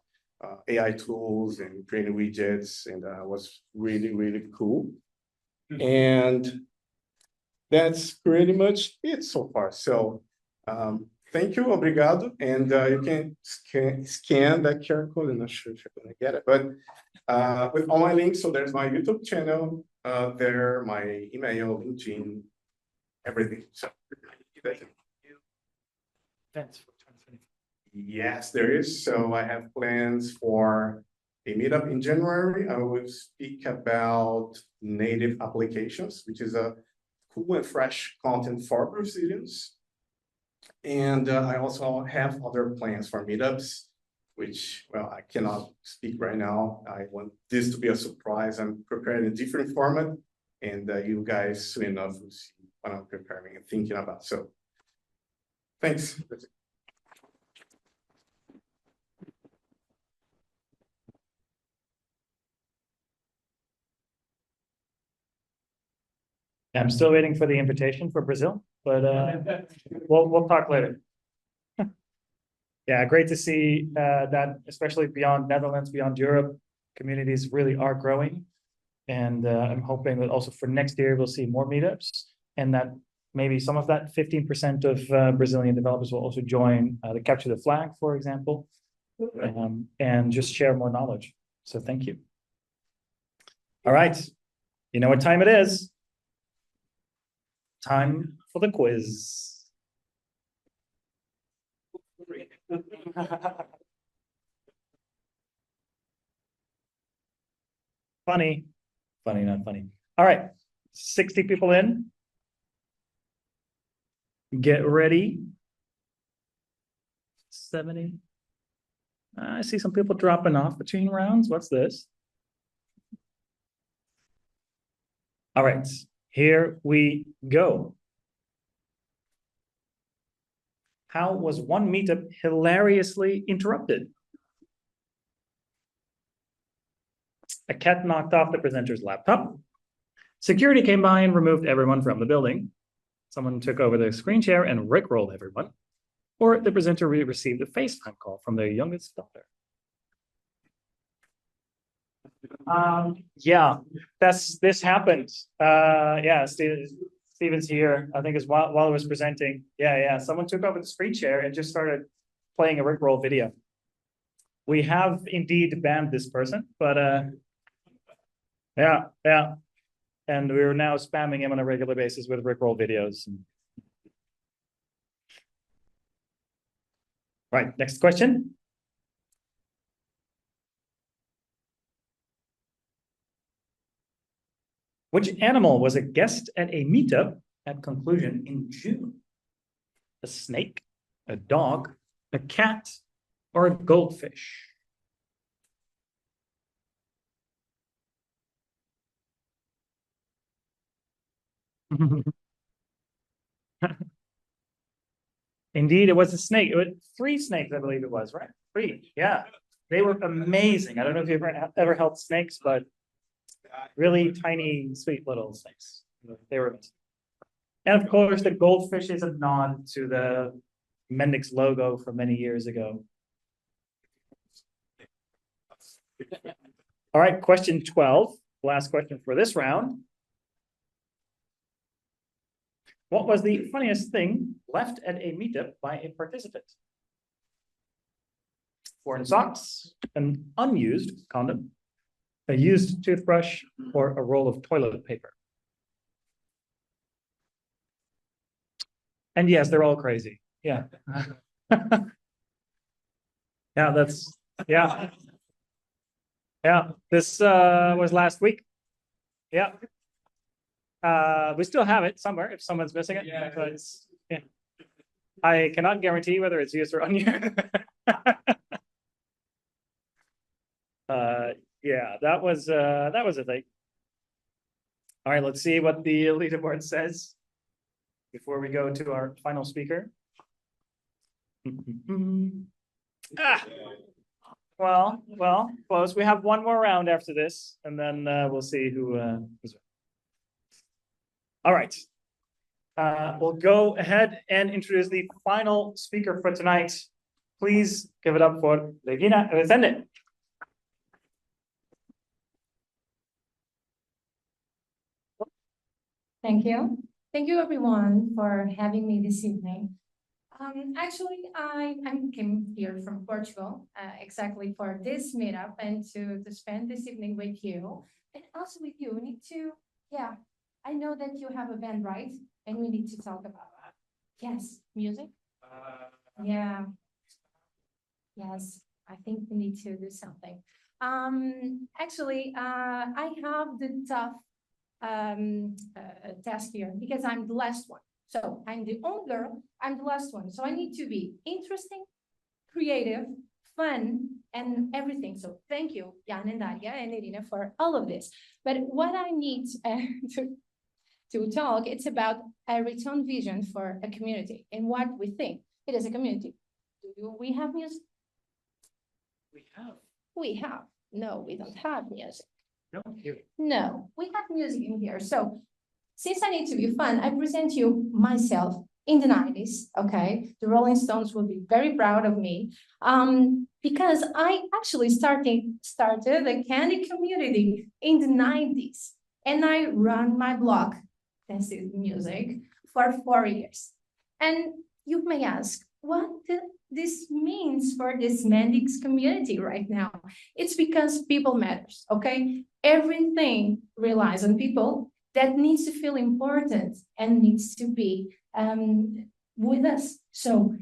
AI tools and creating widgets, and was really, really cool. And that's pretty much it so far. So thank you, obrigado. And you can scan that QR code. I'm not sure if you're going to get it, but with all my links. So there's my YouTube channel, there, my email, LinkedIn, everything. So Events for 2020. yes, there is. So I have plans for a meetup in January. I will speak about native applications, which is a cool and fresh content for Brazilians. And I also have other plans for meetups, which, well, I cannot speak right now. I want this to be a surprise. I'm preparing a different format, and you guys soon enough will see what I'm preparing and thinking about. So thanks. I'm still waiting for the invitation for Brazil, but we'll talk later. Yeah, great to see that, especially beyond Netherlands, beyond Europe, communities really are growing. And I'm hoping that also for next year, we'll see more meetups, and that maybe some of that 15% of Brazilian developers will also join the Capture the Flag, for example, and just share more knowledge. So thank you. All right, you know what time it is. Time for the quiz. Funny, not funny. All right, 60 people in. Get ready. 70. I see some people dropping off between rounds. What's this? All right, here we go. How was one meetup hilariously interrupted? A cat knocked off the presenter's laptop. Security came by and removed everyone from the building. Someone took over the screen share and rickrolled everyone. Or the presenter received a FaceTime call from their youngest daughter. Yeah, this happened. Yeah, Steven's here. I think it's while I was presenting. Yeah. Someone took over the screen share and just started playing a rickroll video. We have indeed banned this person, but yeah. And we're now spamming him on a regular basis with rickroll videos. Right, next question. Which animal was a guest at a meetup at conclusion in June? A snake, a dog, a cat, or a goldfish? Indeed, it was a snake. It was 3 snakes, I believe it was, right? 3, yeah. They were amazing. I don't know if you've ever held snakes, but really tiny, sweet little snakes. They were amazing. And of course, the goldfish is a nod to the Mendix logo from many years ago. All right, question 12, last question for this round. What was the funniest thing left at a meetup by a participant? Foreign socks, an unused condom, a used toothbrush, or a roll of toilet paper? And yes, they're all crazy. Yeah. Yeah, yeah. This was last week. Yeah. We still have it somewhere if someone's missing it. Yeah. But yeah. I cannot guarantee whether it's used or unused. Yeah, that was a thing. All right, let's see what the leaderboard says before we go to our final speaker. Well, close. We have one more round after this, and then we'll see who is. All right. We'll go ahead and introduce the final speaker for tonight. Please give it up for Regina Resende. Thank you. Thank you everyone for having me this evening. Actually, I came here from Portugal exactly for this meetup and to spend this evening with you. And also with you, we need to, yeah, I know that you have a band, right? And we need to talk about that. Yes, music? Yeah. Yes, I think we need to do something. Actually, I have the tough task here because I'm the last one. So I'm the only girl, I'm the last one. So I need to be interesting, creative, fun, and everything. So thank you, Jan and Daria and Irina for all of this. But what I need to talk, it's about a return vision for a community and what we think it is a community. Do we have music? We have. We have. No, we don't have music. No, here. No, we have music in here. So since I need to be fun, I present you myself in the 90s, okay? The Rolling Stones will be very proud of me because I actually started the candy community in the 90s. And I run my blog, Dance Music, for 4 years. And you may ask, what this means for this Mendix community right now? It's because people matters, okay? Everything relies on people that needs to feel important and needs to be with us. So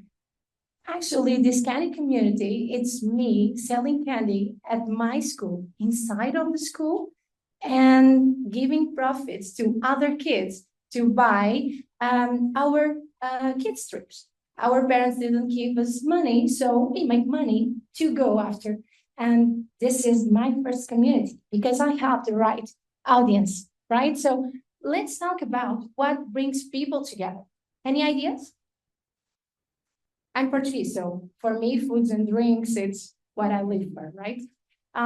actually this candy community, it's me selling candy at my school, inside of the school, and giving profits to other kids to buy our kids trips. Our parents didn't give us money, so we make money to go after. And this is my first community because I have the right audience right? So let's talk about what brings people together. Any ideas? I'm Portuguese, so for me, foods and drinks, it's what I live for, right?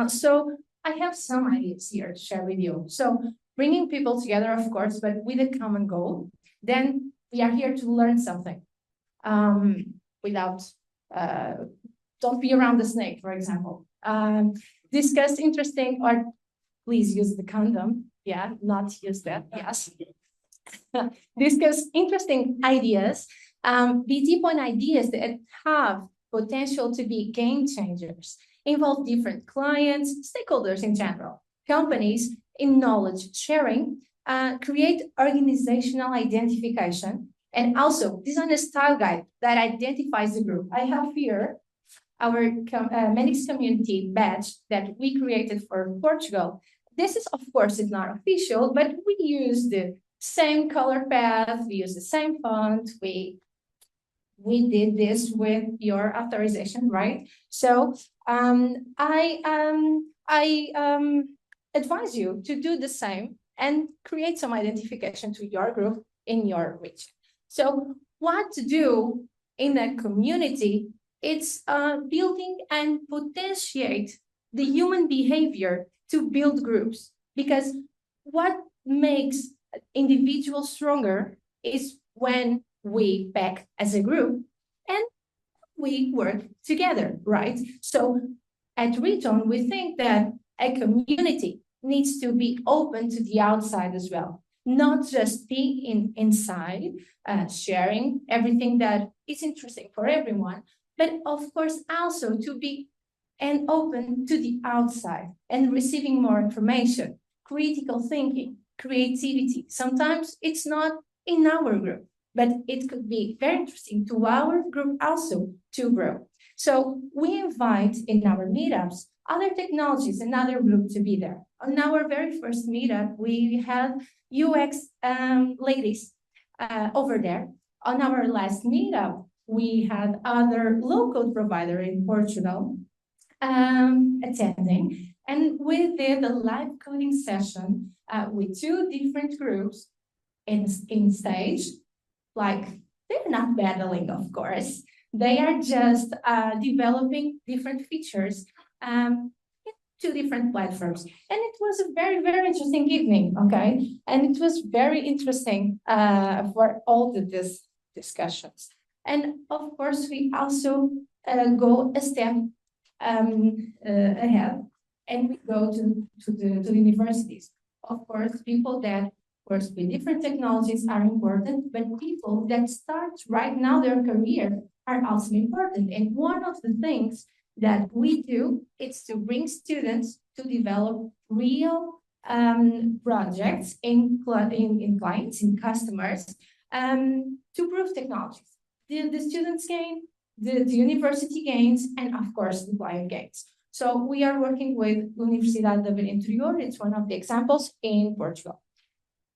So I have some ideas here to share with you. So bringing people together, of course, but with a common goal. Then we are here to learn something without, don't be around the snake, for example. Discuss interesting, or please use the condom. Yeah, not use that, yes. Discuss interesting ideas, be deep on ideas that have potential to be game changers, involve different clients, stakeholders in general, companies in knowledge sharing, create organizational identification, and also design a style guide that identifies the group. I have here our Mendix community badge that we created for Portugal. This is, of course, it's not official, but we use the same color path, we use the same font, we did this with your authorization, right? So I advise you to do the same and create some identification to your group in your region. So what to do in a community? It's building and potentiate the human behavior to build groups, because what makes individuals stronger is when we pack as a group and we work together, right? So at Return, we think that a community needs to be open to the outside as well, not just be inside, sharing everything that is interesting for everyone, but of course also to be and open to the outside and receiving more information, critical thinking, creativity. Sometimes it's not in our group, but it could be very interesting to our group also to grow. So we invite in our meetups other technologies and other groups to be there. On our very first meetup, we had UX ladies over there. On our last meetup, we had other low-code provider in Portugal attending, and we did a live coding session with two different groups in stage. Like, they're not battling, of course. They are just developing different features in two different platforms. And it was a very, very interesting evening, okay? And it was very interesting for all these discussions. And of course, we also go a step ahead, and we go to the universities. Of course, people that work with different technologies are important, but people that start right now their career are also important. And one of the things that we do is to bring students to develop real projects in clients, in customers, to prove technologies. The students gain, the university gains, and of course the client gains. So we are working with Universidade do Interior. It's one of the examples in Portugal.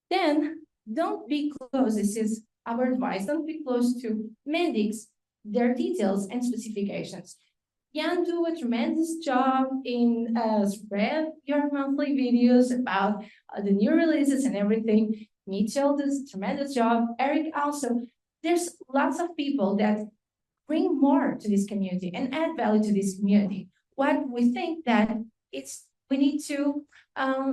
Then don't be close. This is our advice. Don't be close to Mendix, their details and specifications. Jan do a tremendous job in spread your monthly videos about the new releases and everything. Mitchell does a tremendous job. Eric also. There's lots of people that bring more to this community and add value to this community. What we think that we need to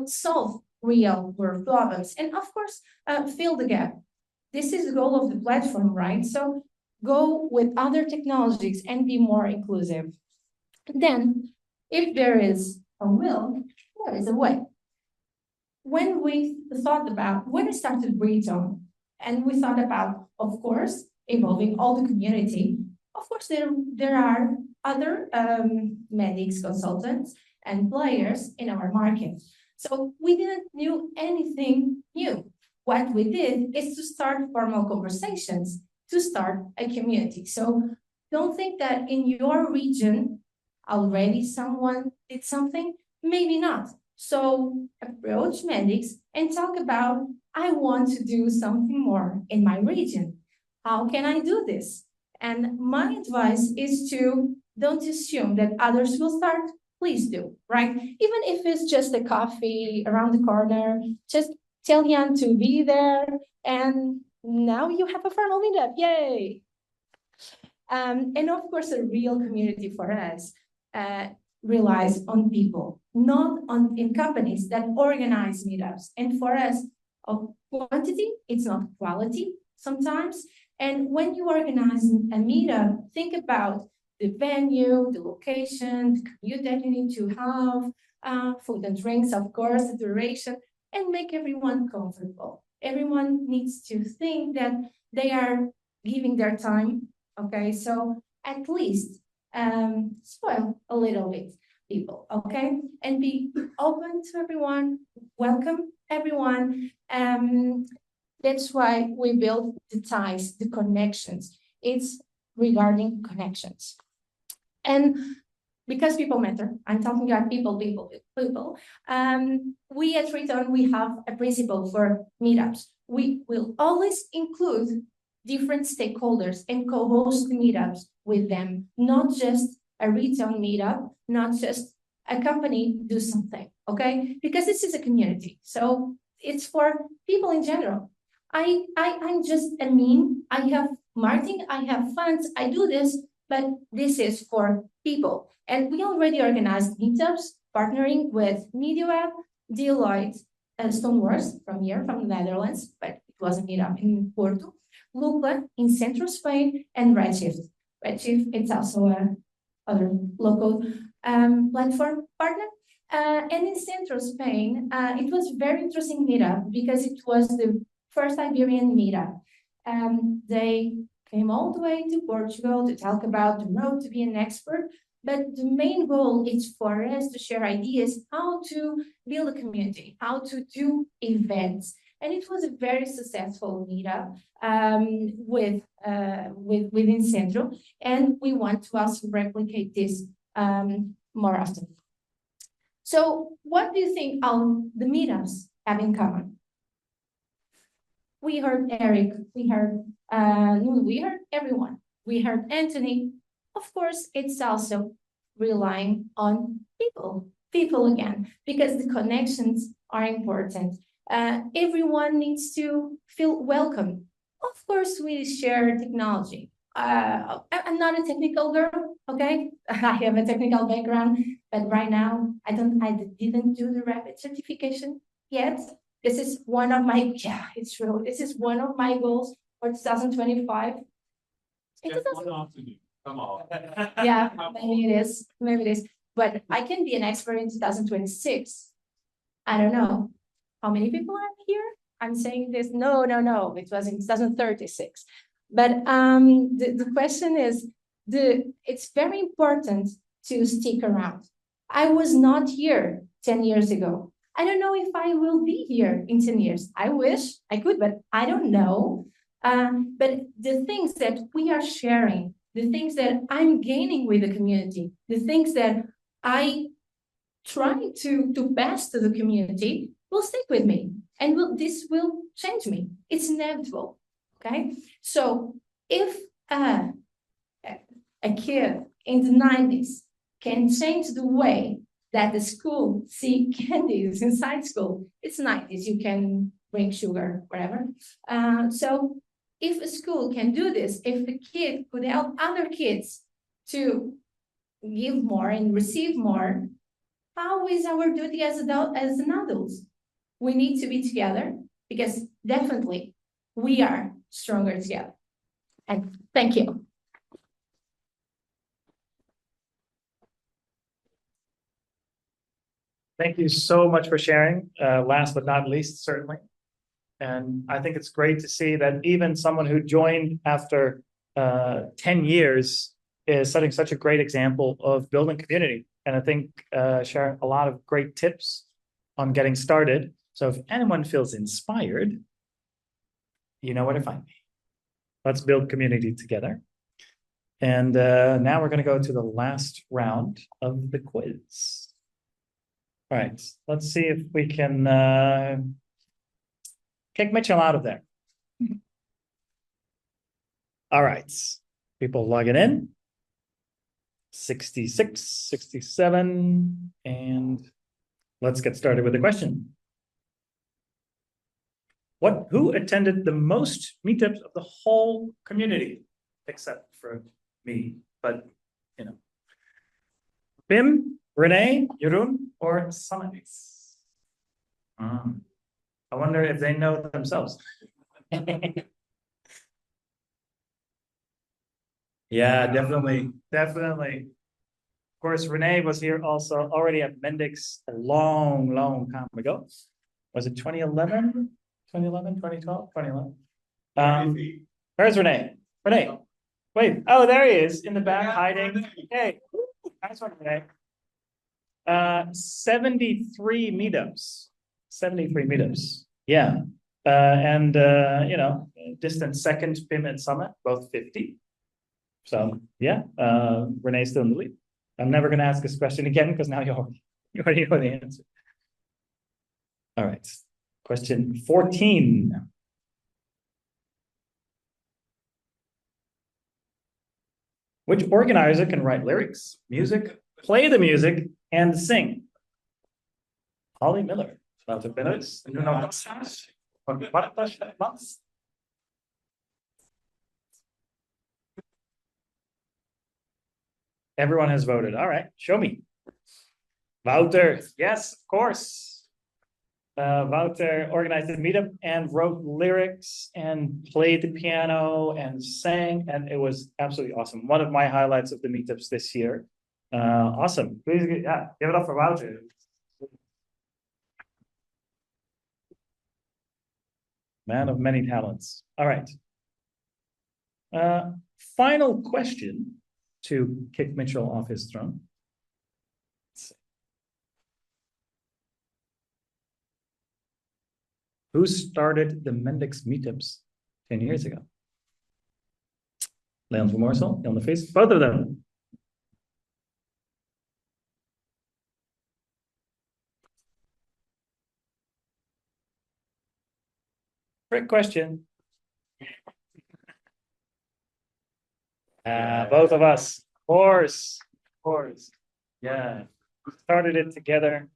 solve real world problems and of course fill the gap. This is the goal of the platform, right? So go with other technologies and be more inclusive. Then if there is a will, there is a way. When we started Breathe and we thought about, of course, involving all the community, of course, there are other Mendix consultants and players in our market. So we didn't do anything new. What we did is to start formal conversations, to start a community. So don't think that in your region already someone did something, maybe not. So approach Mendix and talk about, I want to do something more in my region. How can I do this? And my advice is to don't assume that others will start. Please do, right? Even if it's just a coffee around the corner, just tell Jan to be there, and now you have a formal meetup, yay! And of course, a real community for us relies on people, not on in companies that organize meetups. And for us, of quantity, it's not quality sometimes. And when you organize a meetup, think about the venue, the location, the commute that you need to have, food and drinks, of course, the duration, and make everyone comfortable. Everyone needs to think that they are giving their time. Okay, so at least spoil a little bit people, okay? And be open to everyone, welcome everyone. That's why we build the ties, the connections. It's regarding connections. And because people matter, I'm talking about people. We at Return, we have a principle for meetups. We will always include different stakeholders and co-host meetups with them, not just a retail meetup, not just a company do something, okay? Because this is a community, so it's for people in general. I'm just a mean, I have marketing, I have funds, I do this, but this is for people. And we already organized meetups, partnering with MediaWeb, Deloitte, and Stoneworks from here, from the Netherlands, but it was a meetup in Porto, Luca in Central Spain, and Redshift. Redshift, it's also a other local platform partner. And in Central Spain, it was very interesting meetup because it was the first Iberian meetup. They came all the way to Portugal to talk about the road to be an expert. But the main goal is for us to share ideas, how to build a community, how to do events. And it was a very successful meetup within Central, and we want to also replicate this more often. So what do you think the meetups have in common? We heard Eric, we heard Lulu, we heard everyone, we heard Anthony. Of course, it's also relying on people again, because the connections are important. Everyone needs to feel welcome. Of course, we share technology. I'm not a technical girl, okay? I have a technical background, but right now I didn't do the rapid certification yet. This is one of my, yeah, it's true. This is one of my goals for 2025. One afternoon. Come on. Yeah, maybe it is. But I can be an expert in 2026. I don't know. How many people are here? I'm saying this, no, it was in 2036. But the question is, it's very important to stick around. I was not here 10 years ago. I don't know if I will be here in 10 years. I wish I could, but I don't know. But the things that we are sharing, the things that I'm gaining with the community, the things that I try to pass to the community will stick with me, and this will change me. It's inevitable, okay? So if a kid in the 90s can change the way that the school see candies inside school, it's 90s, you can bring sugar, whatever. So if a school can do this, if a kid could help other kids to give more and receive more, how is our duty as an adult? We need to be together, because definitely we are stronger together. And thank you. Thank you so much for sharing. Last but not least, certainly. And I think it's great to see that even someone who joined after 10 years is setting such a great example of building community. And I think sharing a lot of great tips on getting started. So if anyone feels inspired, you know where to find me. Let's build community together. And now we're going to go to the last round of the quiz. All right, let's see if we can kick Mitchell out of there. All right, people logging in. 66, 67, and let's get started with the question. Who attended the most meetups of the whole community, except for me, but you know. Pim, Renee, Jeroen, or Summaries? I wonder if they know themselves. Yeah, definitely, definitely. Of course, Renee was here also already at Mendix a long, long time ago. Was it 2011? 2011, 2012, 2011? Where's Renee? Renee, wait, oh, there he is in the back hiding. Hey, nice one, Renee. 73 meetups. 73 meetups. Yeah. And you know, distant second, Pim and Summit, both 50. So yeah, Renee's still in the lead. I'm never gonna ask this question again because now you already know the answer. All right. Question 14. Which organizer can write lyrics, music, play the music, and sing? Holly Miller. Wouter Pennis. Everyone has voted. All right, show me. Wouter, yes, of course. Wouter organized the meetup and wrote lyrics and played the piano and sang, and it was absolutely awesome. One of my highlights of the meetups this year. Awesome. Please, yeah, give it up for Wouter. Man of many talents. All right. Final question to kick Mitchell off his throne. Who started the Mendix Meetups 10 years ago? Leon van Moorsel, Jan de Vries, both of them. Great question. Both of us, of course. Yeah, we started it together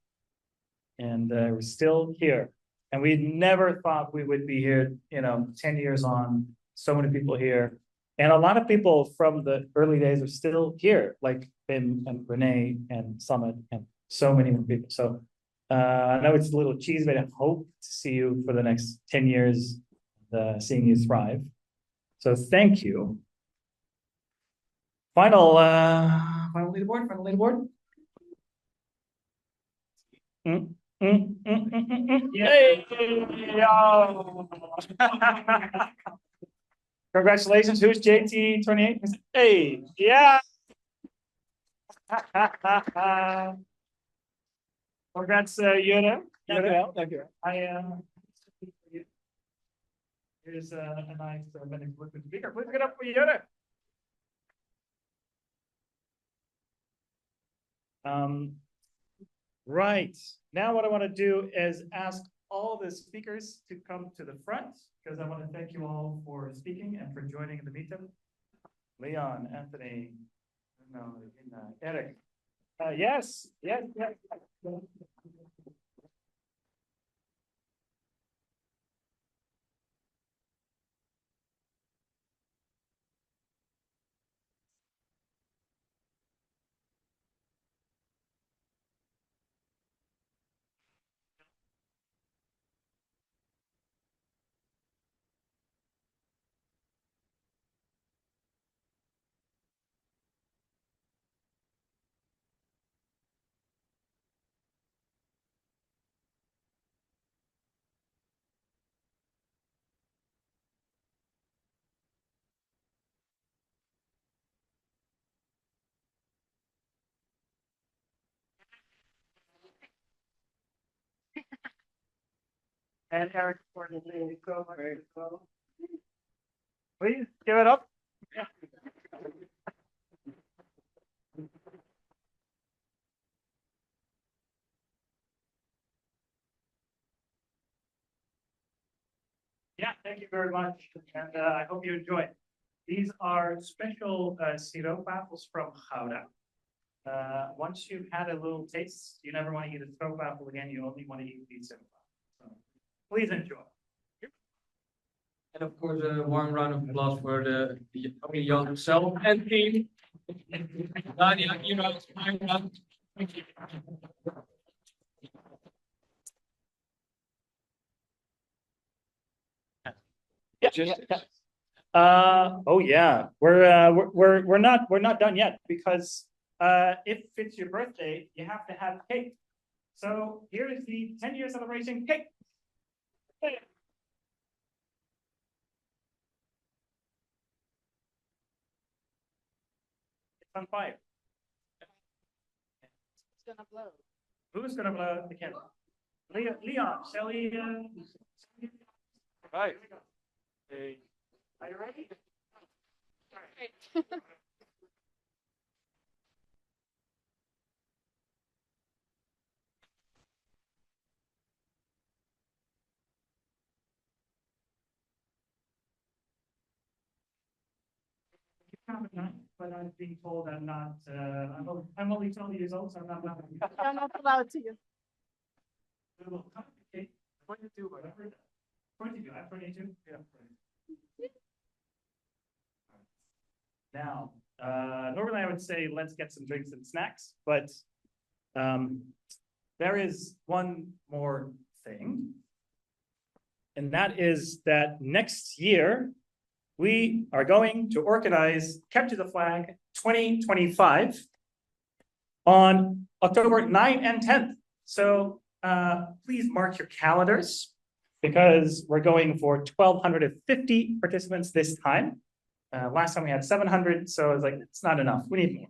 and we're still here. And we never thought we would be here, you know, 10 years on, so many people here. And a lot of people from the early days are still here, like Pim and Renee and Summit and so many more people. So I know it's a little cheesy, but I hope to see you for the next 10 years, seeing you thrive. So thank you. Final leaderboard. Yay! Congratulations. Who's JT28? Hey, yeah. Congrats, Jure. Thank you. Here's a nice Mendix speaker. Please get up for Jure. Right. Now what I want to do is ask all the speakers to come to the front because I want to thank you all for speaking and for joining the meetup. Leon, Anthony, Eric. Yes. And Eric for the co as well. Please give it up. Yeah, thank you very much. And I hope you enjoy. These are special stroopwafels from Gouda. Once you've had a little taste, you never want to eat a stroopwafel again. You only want to eat these. So please enjoy. And of course, a warm round of applause for the Jan himself and team. Nadia, you know, it's fine. Thank you. Oh yeah, we're not done yet because if it's your birthday, you have to have cake. So here is the 10-year celebration cake. It's on fire. It's gonna blow. Who's gonna blow the candle? Leon, Shelly. Right. Hey. Are you ready? But I'm being told I'm not, I'm only 12 years old, so I'm not. You're not allowed to use. Little cake. 22, whatever. 22, I'm 22. Yeah. Now, normally I would say let's get some drinks and snacks, but there is one more thing. And that is that next year, we are going to organize Capture the Flag 2025 on October 9th and 10th. So please mark your calendars because we're going for 1,250 participants this time. Last time we had 700, so it's like, it's not enough, we need more.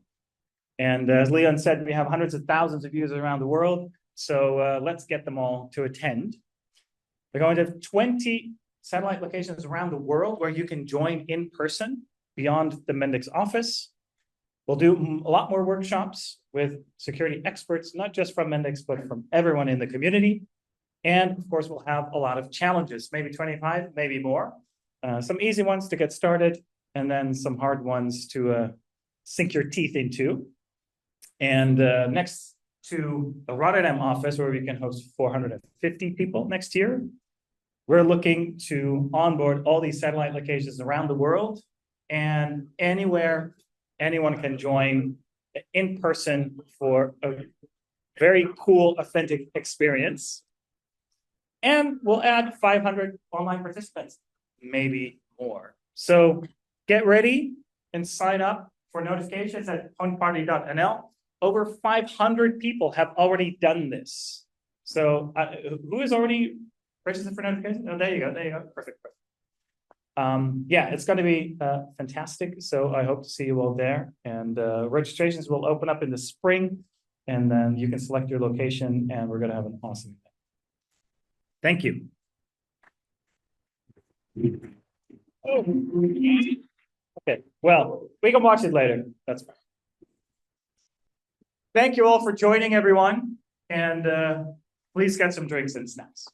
And as Leon said, we have hundreds of thousands of users around the world, so let's get them all to attend. We're going to have 20 satellite locations around the world where you can join in person beyond the Mendix office. We'll do a lot more workshops with security experts, not just from Mendix, but from everyone in the community. And of course, we'll have a lot of challenges, maybe 25, maybe more. Some easy ones to get started, and then some hard ones to sink your teeth into. And next to the Rotterdam office, where we can host 450 people next year, we're looking to onboard all these satellite locations around the world, and anywhere anyone can join in person for a very cool, authentic experience. And we'll add 500 online participants, maybe more. So get ready and sign up for notifications at pointparty.nl. Over 500 people have already done this. So who is already registered for notifications? Oh, there you go, perfect. Yeah, it's going to be fantastic. So I hope to see you all there. And registrations will open up in the spring, and then you can select your location, and we're going to have an awesome event. Thank you. Okay, well, we can watch it later. That's fine. Thank you all for joining, everyone, and please get some drinks and snacks.